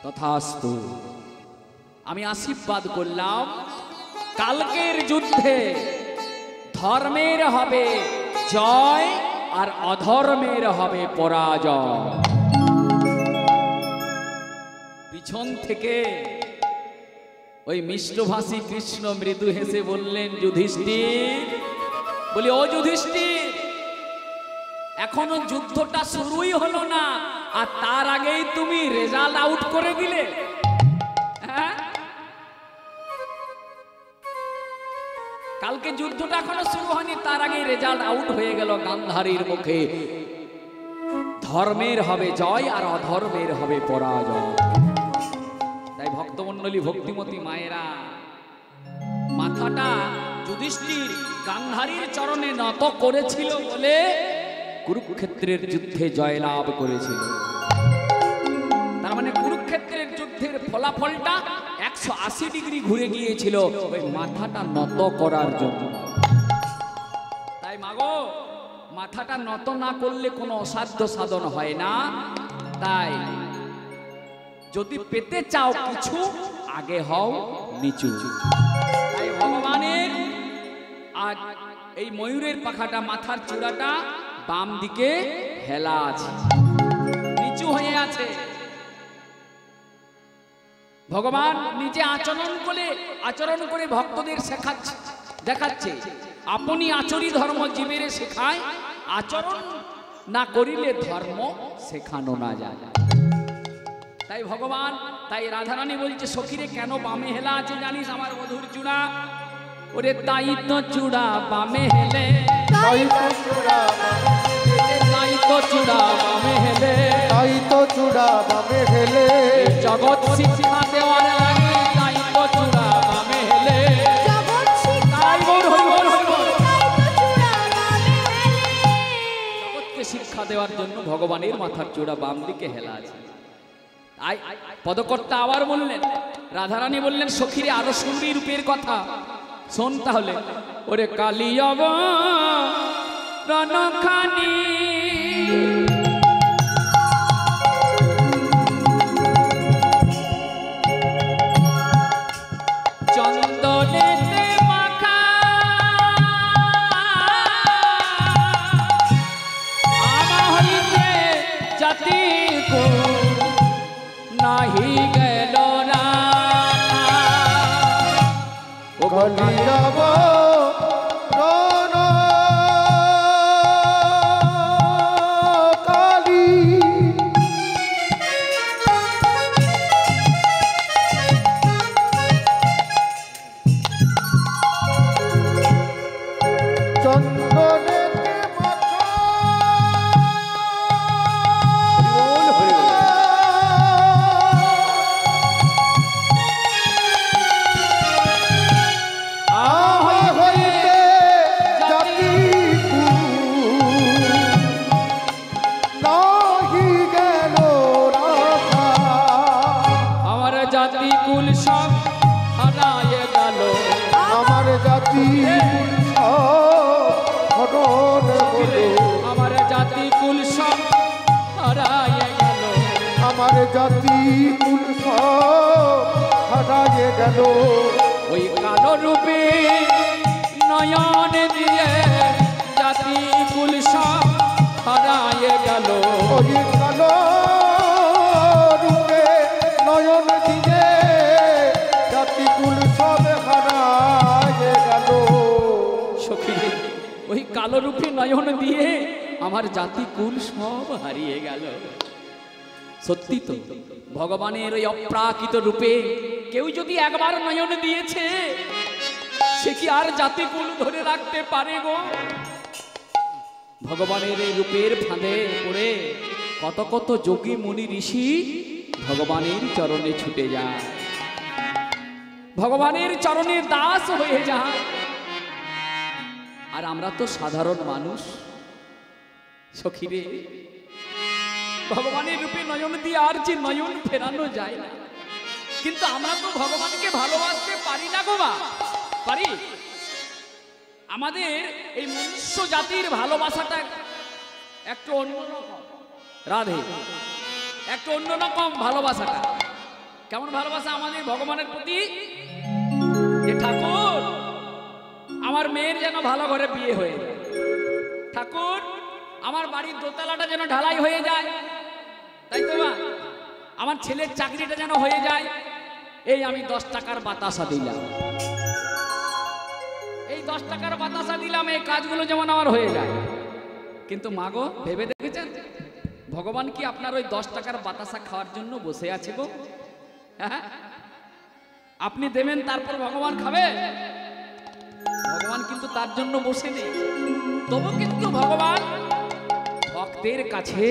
তথাস্তু। আমি আশীর্বাদ করলাম, কালকের যুদ্ধে ধর্মের হবে জয় আর অধর্মের হবে পরাজয়। পিছন থেকে ওই মিষ্টভাষী কৃষ্ণ মৃদু হেসে বললেন, যুধিষ্ঠির, বলি ও যুধিষ্ঠির, এখনো যুদ্ধটা শুরুই হলো না আর তার আগেই তুমি রেজাল্ট আউট করে দিলে। হ্যাঁ, কালকে যুদ্ধটা এখনো শুরু হয়নি, তার আগেই রেজাল্ট আউট হয়ে গেল গান্ধারীর মুখে। ধর্মের হবে জয় আর অধর্মের হবে পরাজয়। তাই ভক্তমণ্ডলী, ভক্তিমতী মায়েরা, মাথাটা যুধিষ্ঠির গান্ধারীর চরণে নত করেছিল বলে কুরুক্ষেত্রের যুদ্ধে জয়লাভ করেছিল। তার মানে কুরুক্ষেত্রের যুদ্ধের ফলাফলটা 180 ডিগ্রি ঘুরে গিয়েছিল ওই মাথাটা নত করার জন্য। তাই মাগো, মাথাটা নত না করলে কোনো অসাধ্য সাধন হয় না। তাই যদি পেতে চাও কিছু, আগে হও নিচু। তাই ভগবানের আজ এই ময়ূরের পাখাটা, মাথার চূড়াটা বাম দিকে হেলা আছে, নিচু হয়ে আছে। ভগবান নিজে আচরণ করে ভক্তদের শেখাচ্ছে, দেখাচ্ছে আপনি আচরি ধর্ম জীবের শেখায়, আচরণ না করিলে ধর্ম শেখানো না যায়। তাই ভগবান, তাই রাধারানী বলছে, সখীরে কেন বামে হেলা আছে জানিস আমার মধুর চূড়া? ওরে তাই তো চূড়া বামে হেলে, তাই তো চূড়া তাই তো চূড়া বামে হেলে, তাই তো চূড়া বামে হেলে, জগৎ শিক্ষা দেওয়ার লাগে, তাই তো চূড়া বামে হেলে, জগৎ শিক্ষা তাই বল হই বল হই বল। তাই তো চূড়া বামে হেলে। জগৎকে শিক্ষা দেওয়ার জন্য ভগবানের মাথার চূড়া বাম দিকে হেলা আছে। তাই পদকর্তা আবার বললেন, রাধারানী বললেন, সখীরে আরো সুন্দরী রূপের কথা শোন তাহলে। ওরে কালিয়ব রণখানি চন্দনেতে মাখা আমা হইতে জাতি গো নাহি গেল রাখা। ও কলি যাব রণ কালী চন্দনেতে মাখা হইতে জাতি নাহি গেল রাখা। আমার জাতি কুল সব হারায় গেল। আমার জাতি হরণ হলো। আমার জাতি কুল সব হারায় গেল। আমার জাতি কুল সব হারায়ে গেল। ওই কালো রূপে নয়ন দিয়ে জাতি কুল সব হারায় গেল। ওই কালো রূপে নয়ন দিয়ে জাতি কুল সব হারায়ে গেল। সখী, ওই কালো রূপে নয়ন দিয়ে আমার জাতি কুল সব হারিয়ে গেল। সত্যি তো, ভগবানের ওই অপ্রাকৃত রূপে কেউ যদি একবার নয়ন দিয়েছে, সে কি আর জাতি কুল ধরে রাখতে পারে গো? ভগবানের এই রূপের ফাঁদে পড়ে কত কত যোগী মুনি ঋষি ভগবানের চরণে ছুটে যায়, ভগবানের চরণের দাস হয়ে যায়। আর আমরা তো সাধারণ মানুষ। সখীরে, ভগবানের রূপে নয়ন দিয়ে আর যে নয়ন ফেরানো যায় না, কিন্তু আমরা তো ভগবানকে ভালোবাসতে পারি না গো। মা, পারি? আমাদের এই মনুষ্য জাতির ভালোবাসাটা একটু অন্যরকম। রাধে, একটু অন্যরকম ভালোবাসাটা। কেমন ভালোবাসা আমাদের ভগবানের প্রতি? যে ঠাকুর, আমার মেয়ের যেন ভালো ঘরে বিয়ে হয়ে যায়, ঠাকুর আমার বাড়ির দোতলাটা যেন ঢালাই হয়ে যায়, তাই তো মা? আমার ছেলের চাকরিটা যেন হয়ে যায়, এই আমি 10 টাকার বাতাসা দিলাম, এই 10 টাকার বাতাসা দিলাম, এই কাজগুলো যেমন আমার হয়ে যায়। কিন্তু মা গো, ভেবে দেখেছেন ভগবান কি আপনার ওই 10 টাকার বাতাসা খাওয়ার জন্য বসে আছে গো? হ্যাঁ, আপনি দেবেন তারপর ভগবান খাবে? ভগবান কিন্তু তার জন্য বসে নেই। তবু কিন্তু ভগবান ভক্তের কাছে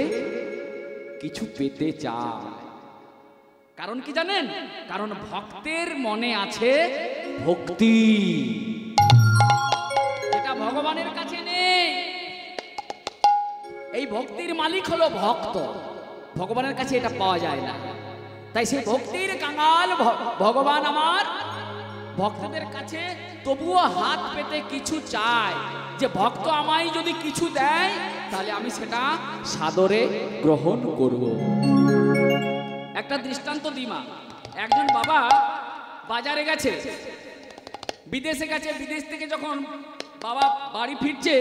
কিছু পেতে চায়। কারণ কি জানেন? কারণ ভক্তের মনে আছে ভক্তি, এটা ভগবানের কাছে নেই। এই ভক্তির মালিক হলো ভক্ত, ভগবানের কাছে এটা পাওয়া যায় না। তাই সেই ভক্তির কাঙাল ভগবান আমার ভক্তদের কাছে তবুও হাত পেতে কিছু চায়, যে ভক্ত আমায় যদি কিছু দেয় তাহলে আমি সেটা সাদরে গ্রহণ করব। একটা দৃষ্টান্ত দিমা। একজন বাবা বাজারে গেছে, বিদেশে গেছে, বিদেশ থেকে যখন বাবা বাড়ি ফিরছে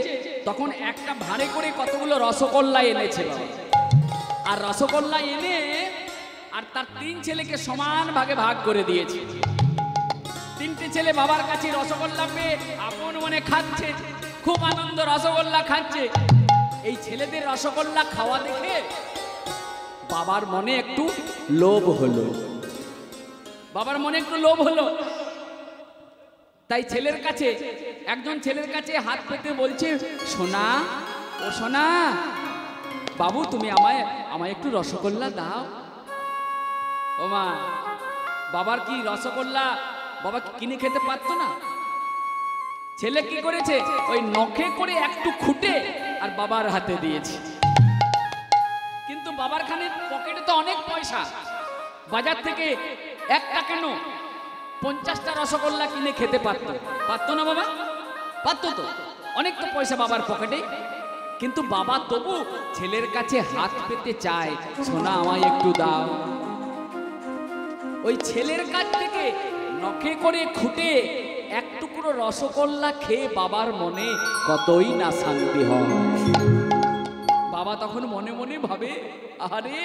তখন একটা ভাড়ে করে কতগুলো রসগোল্লা এনেছে বাবা। আর রসগোল্লা এনে আর তার 3 ছেলেকে সমান ভাগে ভাগ করে দিয়েছে। 3টে ছেলে বাবার কাছে রসগোল্লা পেয়ে আপন মনে খাচ্ছে, খুব আনন্দ, রসগোল্লা খাচ্ছে। এই ছেলেদের রসগোল্লা খাওয়া দেখে বাবার মনে একটু লোভ হলো, বাবার মনে একটু লোভ হলো। তাই ছেলের কাছে, একজন ছেলের কাছে হাত পেতে বলছে, সোনা, ও সোনা, বাবু তুমি আমায় একটু রসগোল্লা দাও। ও মা, বাবার কি রসগোল্লা বাবা কিনে খেতে পারতো না? ছেলে কি করেছে? ওই নখে করে একটু খুঁটে আর বাবার হাতে দিয়েছে। কিন্তু বাবার খানে পকেটে তো অনেক পয়সা, বাজার থেকে একটা কেন 50টা রসগোল্লা কিনে খেতে পারতো না বাবা? পারতো তো, অনেক তো পয়সা বাবার পকেটে। কিন্তু বাবা তবু ছেলের কাছে হাত পেতে চায়, সোনা আমায় একটু দাও। ওই ছেলের কাছ থেকে নখে করে খুঁটে এক টুকরো রসগোল্লা খেয়ে বাবার মনে কতই না শান্তি হয়। বাবা তখন মনে মনে ভাবে, আরে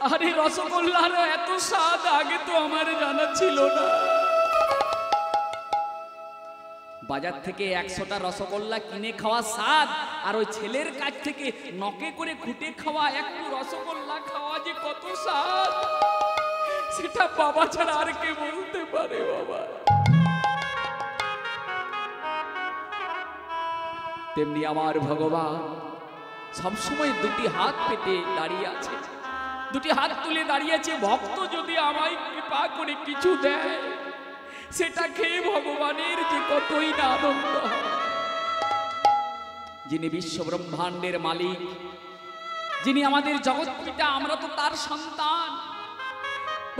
আরে রসগোল্লার এত স্বাদ আগে তো আমার জানা ছিল না। বাজার থেকে 100টা রসগোল্লা কিনে খাওয়া স্বাদ, আর ওই ছেলের কাছ থেকে নকে করে খুঁটে খাওয়া একটু রসগোল্লা খাওয়া যে কত স্বাদ, সেটা বাবা ছাড়া আর কে বলতে পারে বাবা। তেমনি আমার ভগবান সবসময় দুটি হাত পেতে দাঁড়িয়ে আছে, দুটি হাত তুলে দাঁড়িয়েছে। ভক্ত যদি আমায় কৃপা করে কিছু দেয়, সেটা খেয়ে ভগবানের যে কতই না আনন্দ হয়। যিনি বিশ্ব ব্রহ্মাণ্ডের মালিক, যিনি আমাদের জগৎ পিতা, আমরা তো তার সন্তান।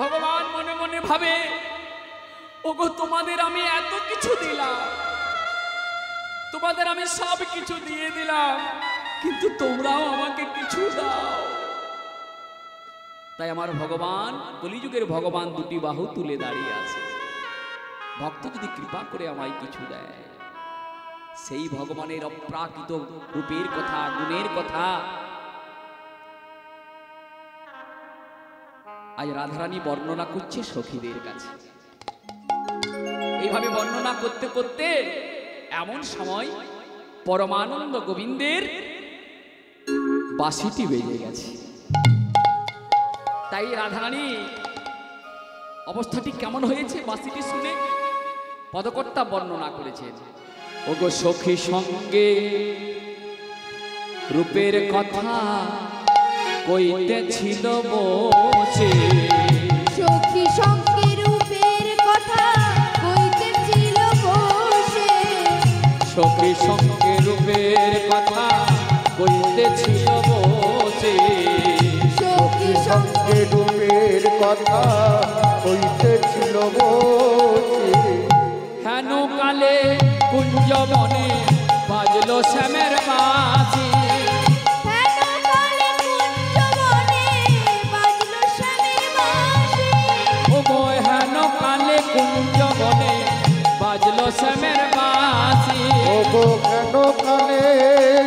ভগবান মনে মনে ভাবে, ওগো তোমাদের আমি এত কিছু দিলাম, তোমাদের আমি সব কিছু দিয়ে দিলাম, কিন্তু তোমরাও আমাকে কিছু দাও। তাই আমার ভগবান, কলিযুগের ভগবান, দুটি বাহু তুলে দাঁড়িয়ে আছে। ভক্ত যদি কৃপা করে আমায় কিছু দেয়, সেই ভগবানের অপ্রাকৃত রূপের কথা, গুণের কথা আজ রাধারানী বর্ণনা করছে সখীদের কাছে। এইভাবে বর্ণনা করতে করতে এমন সময় পরমানন্দ গোবিন্দের বাঁশিটি বেজে গেছে। তাই রাধারানী অবস্থাটি কেমন হয়েছে বাঁশিটি শুনে পদকর্তা বর্ণনা করেছেন। ওগো সখী সঙ্গে রূপের কথা কইতেছিল বসে, সখী সঙ্গে রূপের কথা কইতেছিল বসে, সখী সঙ্গে রূপের কথা কইতেছিল বসে, সখী সঙ্গে রূপের কথা কইতেছিল বসে। হেন কালে কুঞ্জ বনে বাজলো শ্যামের বাঁশি, হেন কালে কুঞ্জ বনে বাজলো শ্যামের বাঁশি, ওগো হেন কালে কুঞ্জ বনে বাজলো শ্যামের বাঁশি, ওগো কেন কানে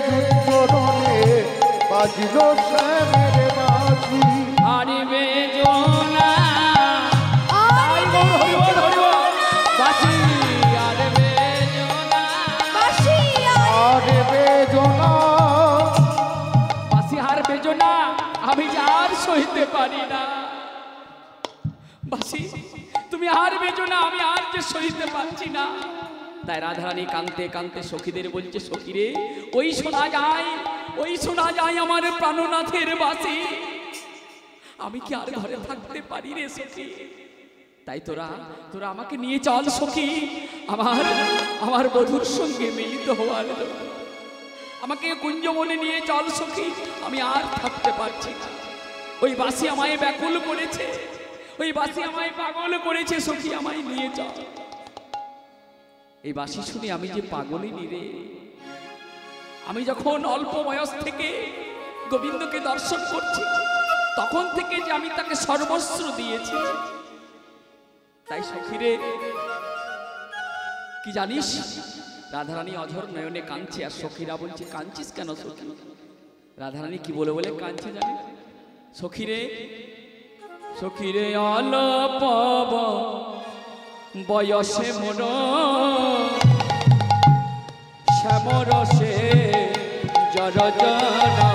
যুদ্ধরণে বাজিল শ্যামের বাঁশি। আরে বেজোনা আর বাঁশি, আরে বেজোনা বাঁশি আরে বেজনা বাঁশি আর বেজোনা, আমি যে আর সইতে পারি না। বাঁশি তুমি আর বেজোনা, আমি আর যে সইতে পারছি না। তাই রাধারানী কাঁদতে কাঁদতে সখীদের বলছে, সখীরে ওই শোনা যায়, ওই শোনা যায় আমার প্রাণনাথের বাঁশি, আমি কি আর ঘরে থাকতে পারি রে সখী। তাই তোরা তোরা আমাকে নিয়ে চল সখী, আমার বধূর সঙ্গে মিলিত হওয়ার জন্য আমাকে কুঞ্জবনে নিয়ে চল সখী, আমি আর থাকতে পারছি না। ওই বাঁশি আমায় ব্যাকুল করেছে, ওই বাঁশি আমায় পাগল করেছে, সখী আমায় নিয়ে চল। এই বাঁশি শুনে আমি যে পাগলিনী রে, আমি যখন অল্প বয়স থেকে গোবিন্দকে দর্শন করছি, তখন থেকে যে আমি তাকে সর্বস্ব দিয়েছি। তাই সখীরে কি জানিস, রাধারানী অঝর নয়নে কাঁদছে, আর সখীরা বলছে কাঁদছিস কেন সখী? রাধারানী কি বলে বলে কাঁদছে জানি? সখীরে সখীরে অল্প বয়সে মোর শ্যামরসে জরজনা,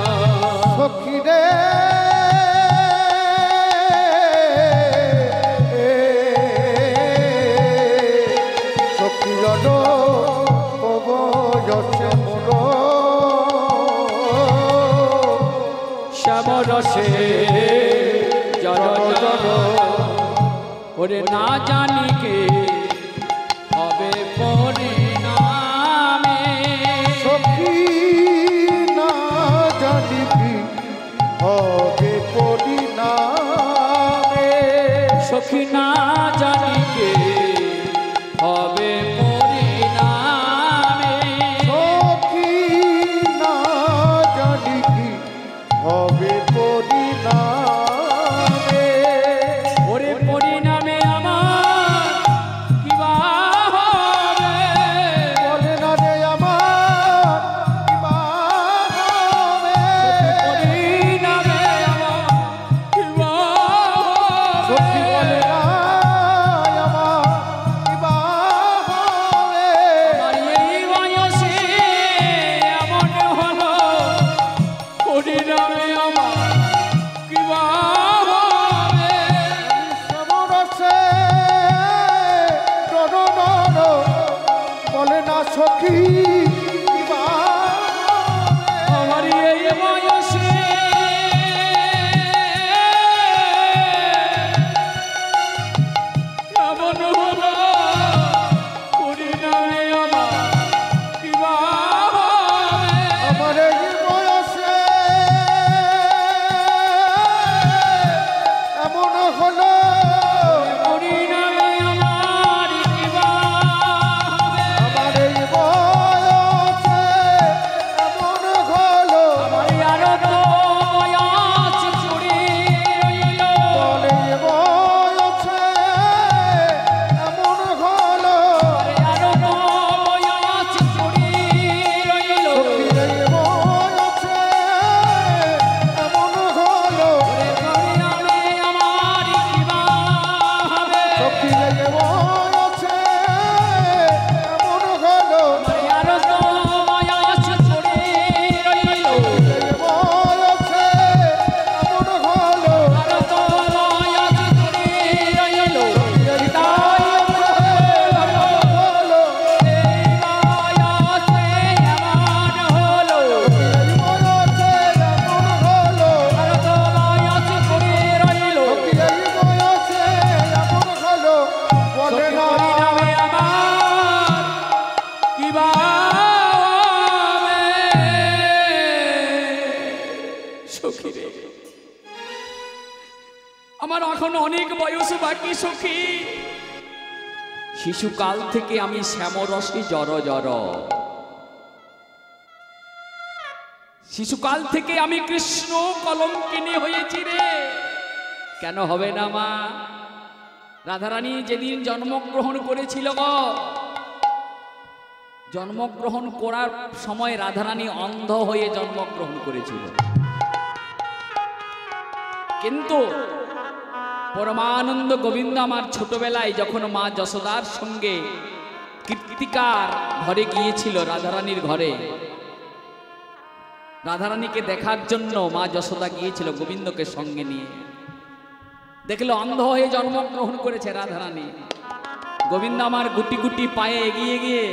সখীরে সখীর অবয়সে মোর শ্যামরসে জরজনা, ওরে না জানি কে হবে পরিণামে, সখী না জানি কি হবে পরিণামে, সখী না জানি কে হবে পরিণামে, সখী না জানি কি হবে পরিণামে। ওরে পরিণামে আমার কি বা হবে, বলে না রে আমার কি বা হবে, পরিণামে আমার কি বা সখী বলে না আমার বিবাহ হবে। আমার এই বয়সে এমন হলো হরিনামে আমার কি বা হবে। সমরসে ডর ডর বলে না সখী বিবাহ হবে। আমার এই বয়সে এমন হলো হরিনামে আমার কি বা হবে। আমার এই বয়সে এমন হলো হরিনামে আমার কি বা হবে। আমার এই বয়সে এমন হলো আমার আরো তো বয়স চুরি রইল। বলে বয়সে এমন হলো আরো তো বয়স চুরি রইল। এই বয়সে এমন হলো হরিনামে আমার কি বা হবে। সখী এই বয়সে এমন হলো আরো তো বয়স চুরি রইল। এই বয়সে এমন হলো আরো তো বয়স চুরি রইল। এই তাই হলো এই বয়সে এমন হলো। এই বয়সে এমন হলো আরো তো বয়স চুরি রইল। এই বয়সে এমন হলো বলে না হরিনামে আমার কি বা হবে। সখী রে, আমার এখন অনেক বয়স বাকি সখী। শিশুকাল থেকে আমি শ্যামরসে জর জর, শিশুকাল থেকে আমি কৃষ্ণ কলঙ্কিনী হয়েছি রে। কেন হবে না মা? রাধারানী যেদিন জন্মগ্রহণ করেছিল গো, জন্মগ্রহণ করার সময় রাধারানী অন্ধ হয়ে জন্মগ্রহণ করেছিল। কিন্তু পরমানন্দ গোবিন্দ আমার ছোটবেলায় যখন মা যশোদার সঙ্গে কীর্তিকার ঘরে গিয়েছিল, রাধারানীর ঘরে, রাধারানীকে দেখার জন্য মা যশোদা গিয়েছিল গোবিন্দকে সঙ্গে নিয়ে। দেখলো অন্ধ হয়ে জন্মগ্রহণ করেছে রাধারানী। গোবিন্দ আমার গুটি গুটি পায়ে এগিয়ে গিয়ে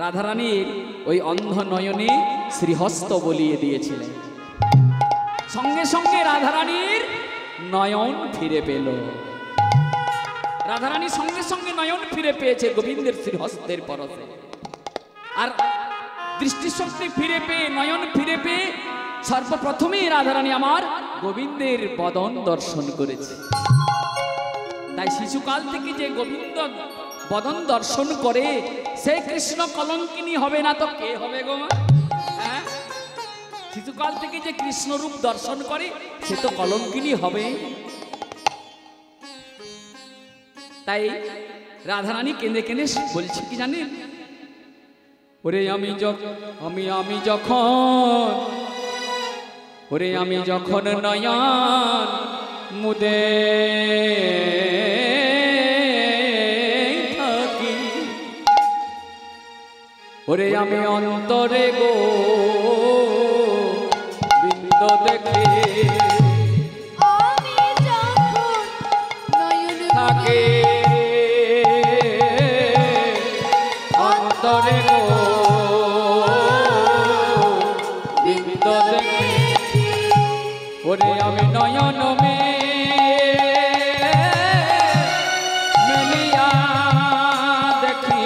রাধারানীর ওই অন্ধ নয়নে শ্রীহস্ত বলিয়ে দিয়েছিলেন। সঙ্গে সঙ্গে রাধারানীর নয়ন ফিরে পেল। রাধারানী সঙ্গে সঙ্গে নয়ন ফিরে পেয়েছে গোবিন্দের শ্রীহস্তের পরশে। আর দৃষ্টিশক্তি ফিরে পেয়ে, নয়ন ফিরে পেয়ে সর্বপ্রথমেই রাধারানী আমার গোবিন্দের বদন দর্শন করেছে। তাই শিশুকাল থেকে যে গোবিন্দ বদন দর্শন করে সে কৃষ্ণ কলঙ্কিনী হবে না তো কে হবে গো? হ্যাঁ, শিশুকাল থেকে যে কৃষ্ণ রূপ দর্শন করে সে তো কলঙ্কিনী হবে। তাই রাধারানী কেঁদে কেঁদে বলছে কি জানেন? ওরে আমি যখন ওরে আমি যখন নয়ন মুদে থাকি, ওরে আমি অন্তরে গো বিন্দ দেখে আমি যখন নয়ন থাকে, অন্তরে গো বিন্দ দেখে, ওরে আমি নয়ন মেলিয়া দেখি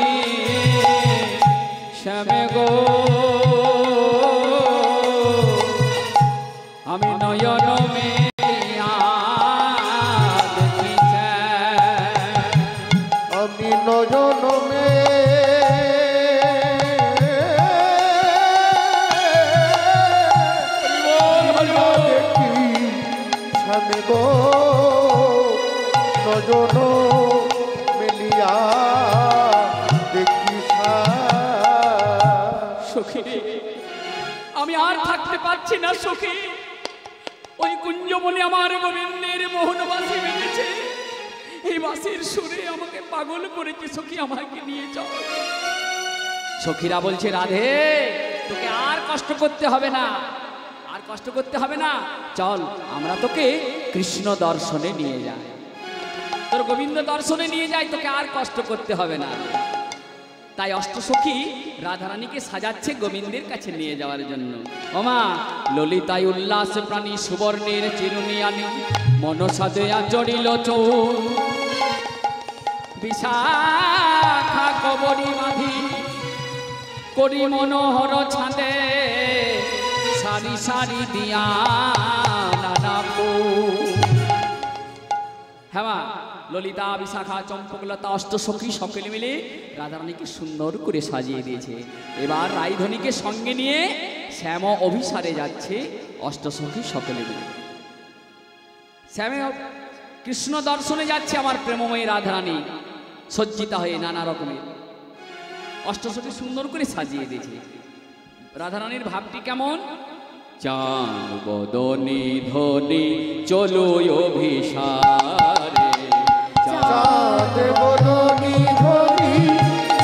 শ্যামে গো, আমি নয়ন মেলিয়া দেখি শ্যাম। আমি নয়ন দেখি স্বামী গো নয়ন মেলিয়া দেখি সখী, আমি আর থাকতে পারছি না সখী। ওই কুঞ্জবনে আমার গোবিন্দের মোহন বাসি বেঁধেছে, এই বাসির সুরে আমাকে পাগল করেছে। সখী আমাকে নিয়ে যাও। সখীরা বলছে, রাধে তোকে আর কষ্ট করতে হবে না, আর কষ্ট করতে হবে না, চল আমরা তোকে কৃষ্ণ দর্শনে নিয়ে যাই, তোর গোবিন্দ দর্শনে নিয়ে যাই, তোকে আর কষ্ট করতে হবে না। তাই অষ্টসখী রাধারানীকে সাজাচ্ছে গোবিন্দের কাছে নিয়ে যাওয়ার জন্য। ওমা ললিতায় উল্লাস প্রাণী সুবর্ণের চিরুনি আনি মনসা দেয়া জড়িল চৌর, বিশাখা কবরী বাঁধি করি মনোহর ছাঁদে, সারি সারি দিয়া নানা ফুল। হ্যাঁ মা, ললিতা বিশাখা চম্পকলতা অষ্টসখী সকলে মিলে রাধারানীকে সুন্দর করে সাজিয়ে দিয়েছে। এবার রায়ধনীকে সঙ্গে নিয়ে শ্যাম অভিসারে যাচ্ছে অষ্টসখী সকলে মিলে। শ্যামে কৃষ্ণ দর্শনে যাচ্ছে আমার প্রেমময়ী রাধারানী সজ্জিতা হয়ে নানা রকমের। অষ্টসখী সুন্দর করে সাজিয়ে দিয়েছে। রাধারানীর ভাবটি কেমন? চাঁদ বদনী ধনী চলো অভিসারে, চাঁদ বদনী ধনী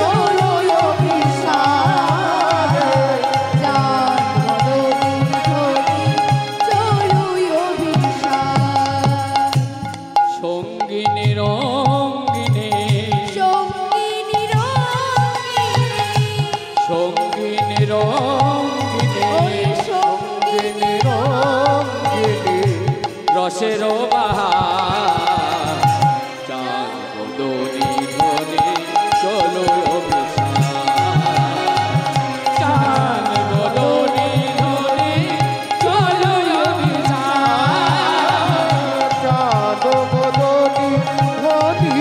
চলো অভিসারে, চাঁদ বদনী ধনী চলো অভিসারে, সঙ্গিনী রঙ্গিনী সঙ্গিনী রঙ্গিনী, সঙ্গিনী রঙ্গিনী ওই সঙ্গিনী রঙ্গিনী রসের বাহার, চাঁদ বদনী ধনী চলো অভিসার, চাঁদ বদনী ধনী চলো অভিসার। চাঁদ বদনী ধনী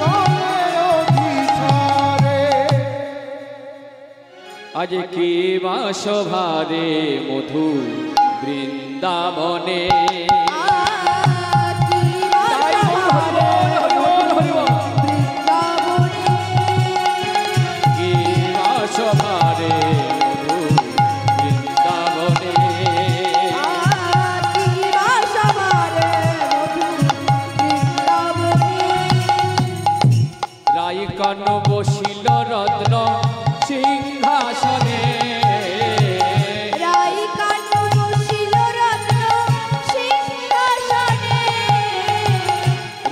চলে অভিসারে। আজ কি বাসভারে মধু বৃন্দাবনে, কি বাসভারে মধু বৃন্দাবনে, রায়কান বসিল রত্ন সিংহাসনে,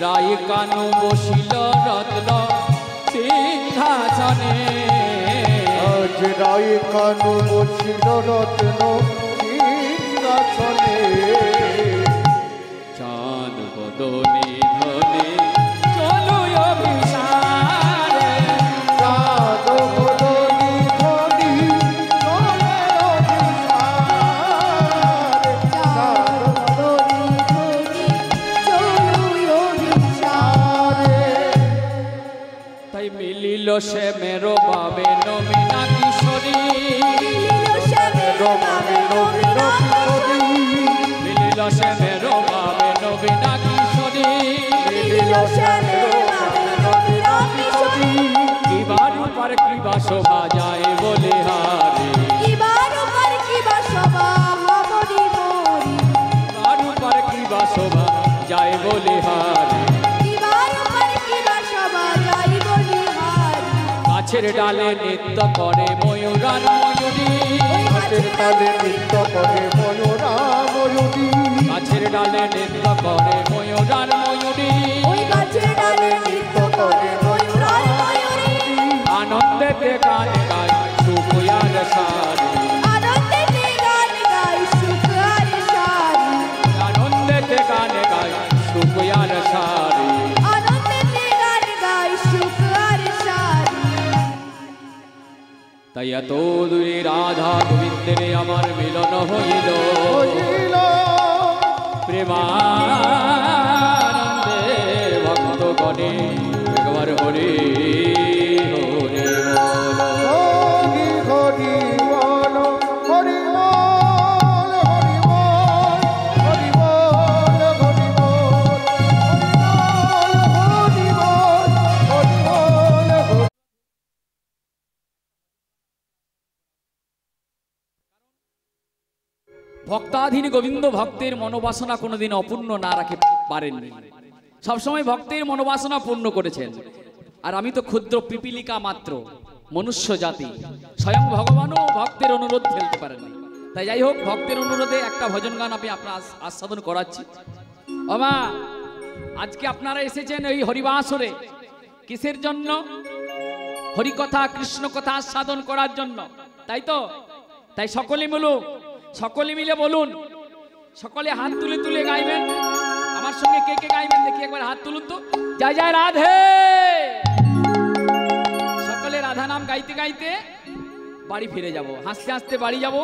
রায়কান বসিল রত্ন সিংহাসনে, আজ রায় কানু বসিল রত্ন সিংহাসনে। চাঁদ বদনী ধনী চলো অভিসারে, চাঁদ বদনী ধনী চলে অভিসারে, চাঁদ বদনী অভিসারে। তাই মিলিল সে মেরো বাবে নমিনা কিশোরী, রমণী রবীন্দ্র কিশোরী, মিলিল সে মেরো বাবে নমিনা কিশোরী, কিবা রূপার কিবা শোভা যায় বলে হারে, কিবা রূপার কিবা শোভা যায় বলে হারে, গাছের ডালে নৃত্য করে ময়ূরার ময়ূরী, হাতের তালে নৃত্য করে ময়ূরা ময়ূরী, গাছের ডালে নৃত্য করে ময়ূরার ময়ূরী, নৃত্য করে ময়ূরা আনন্দেতে গান গায় সুকুয়ার সারি, আনন্দেতে গান গায় সুকুয়ার সারি। তাই এত দূরে রাধা গোবিন্দের আমার মিলন হইল, হইল প্রেমানন্দে ভক্ত গণে একবার হরি হরি বল। হরি হরি বল, হরি বল, হরি বল, হরি বল, হরি বল, হরি বল, হরি বল, হরি বল। ভক্তাধীন গোবিন্দ ভক্তের মনোবাসনা কোনোদিন অপূর্ণ না রাখতে পারেননি, সবসময় ভক্তের মনোবাসনা পূর্ণ করেছেন। আর আমি তো ক্ষুদ্র পিপিলিকা মাত্র, মনুষ্য জাতি, স্বয়ং ভগবানও ভক্তের অনুরোধ ফেলতে পারেননি। তাই যাই হোক, ভক্তের অনুরোধে একটা ভজন গান আমি আপনার আস্বাদন করাচ্ছি। ওমা, আজকে আপনারা এসেছেন এই হরিবাসরে কিসের জন্য? হরিকথা, কৃষ্ণ কথা আস্বাদন করার জন্য, তাই তো? তাই সকলে মিলে বলুন, সকলে হাত তুলে তুলে গাইবেন। আমার সঙ্গে কে কে গাইবেন দেখি, একবার হাত তুলুন তো। জয় জয় রাধে। সকলে রাধা নাম গাইতে গাইতে বাড়ি ফিরে যাব, হাসতে হাসতে বাড়ি যাব।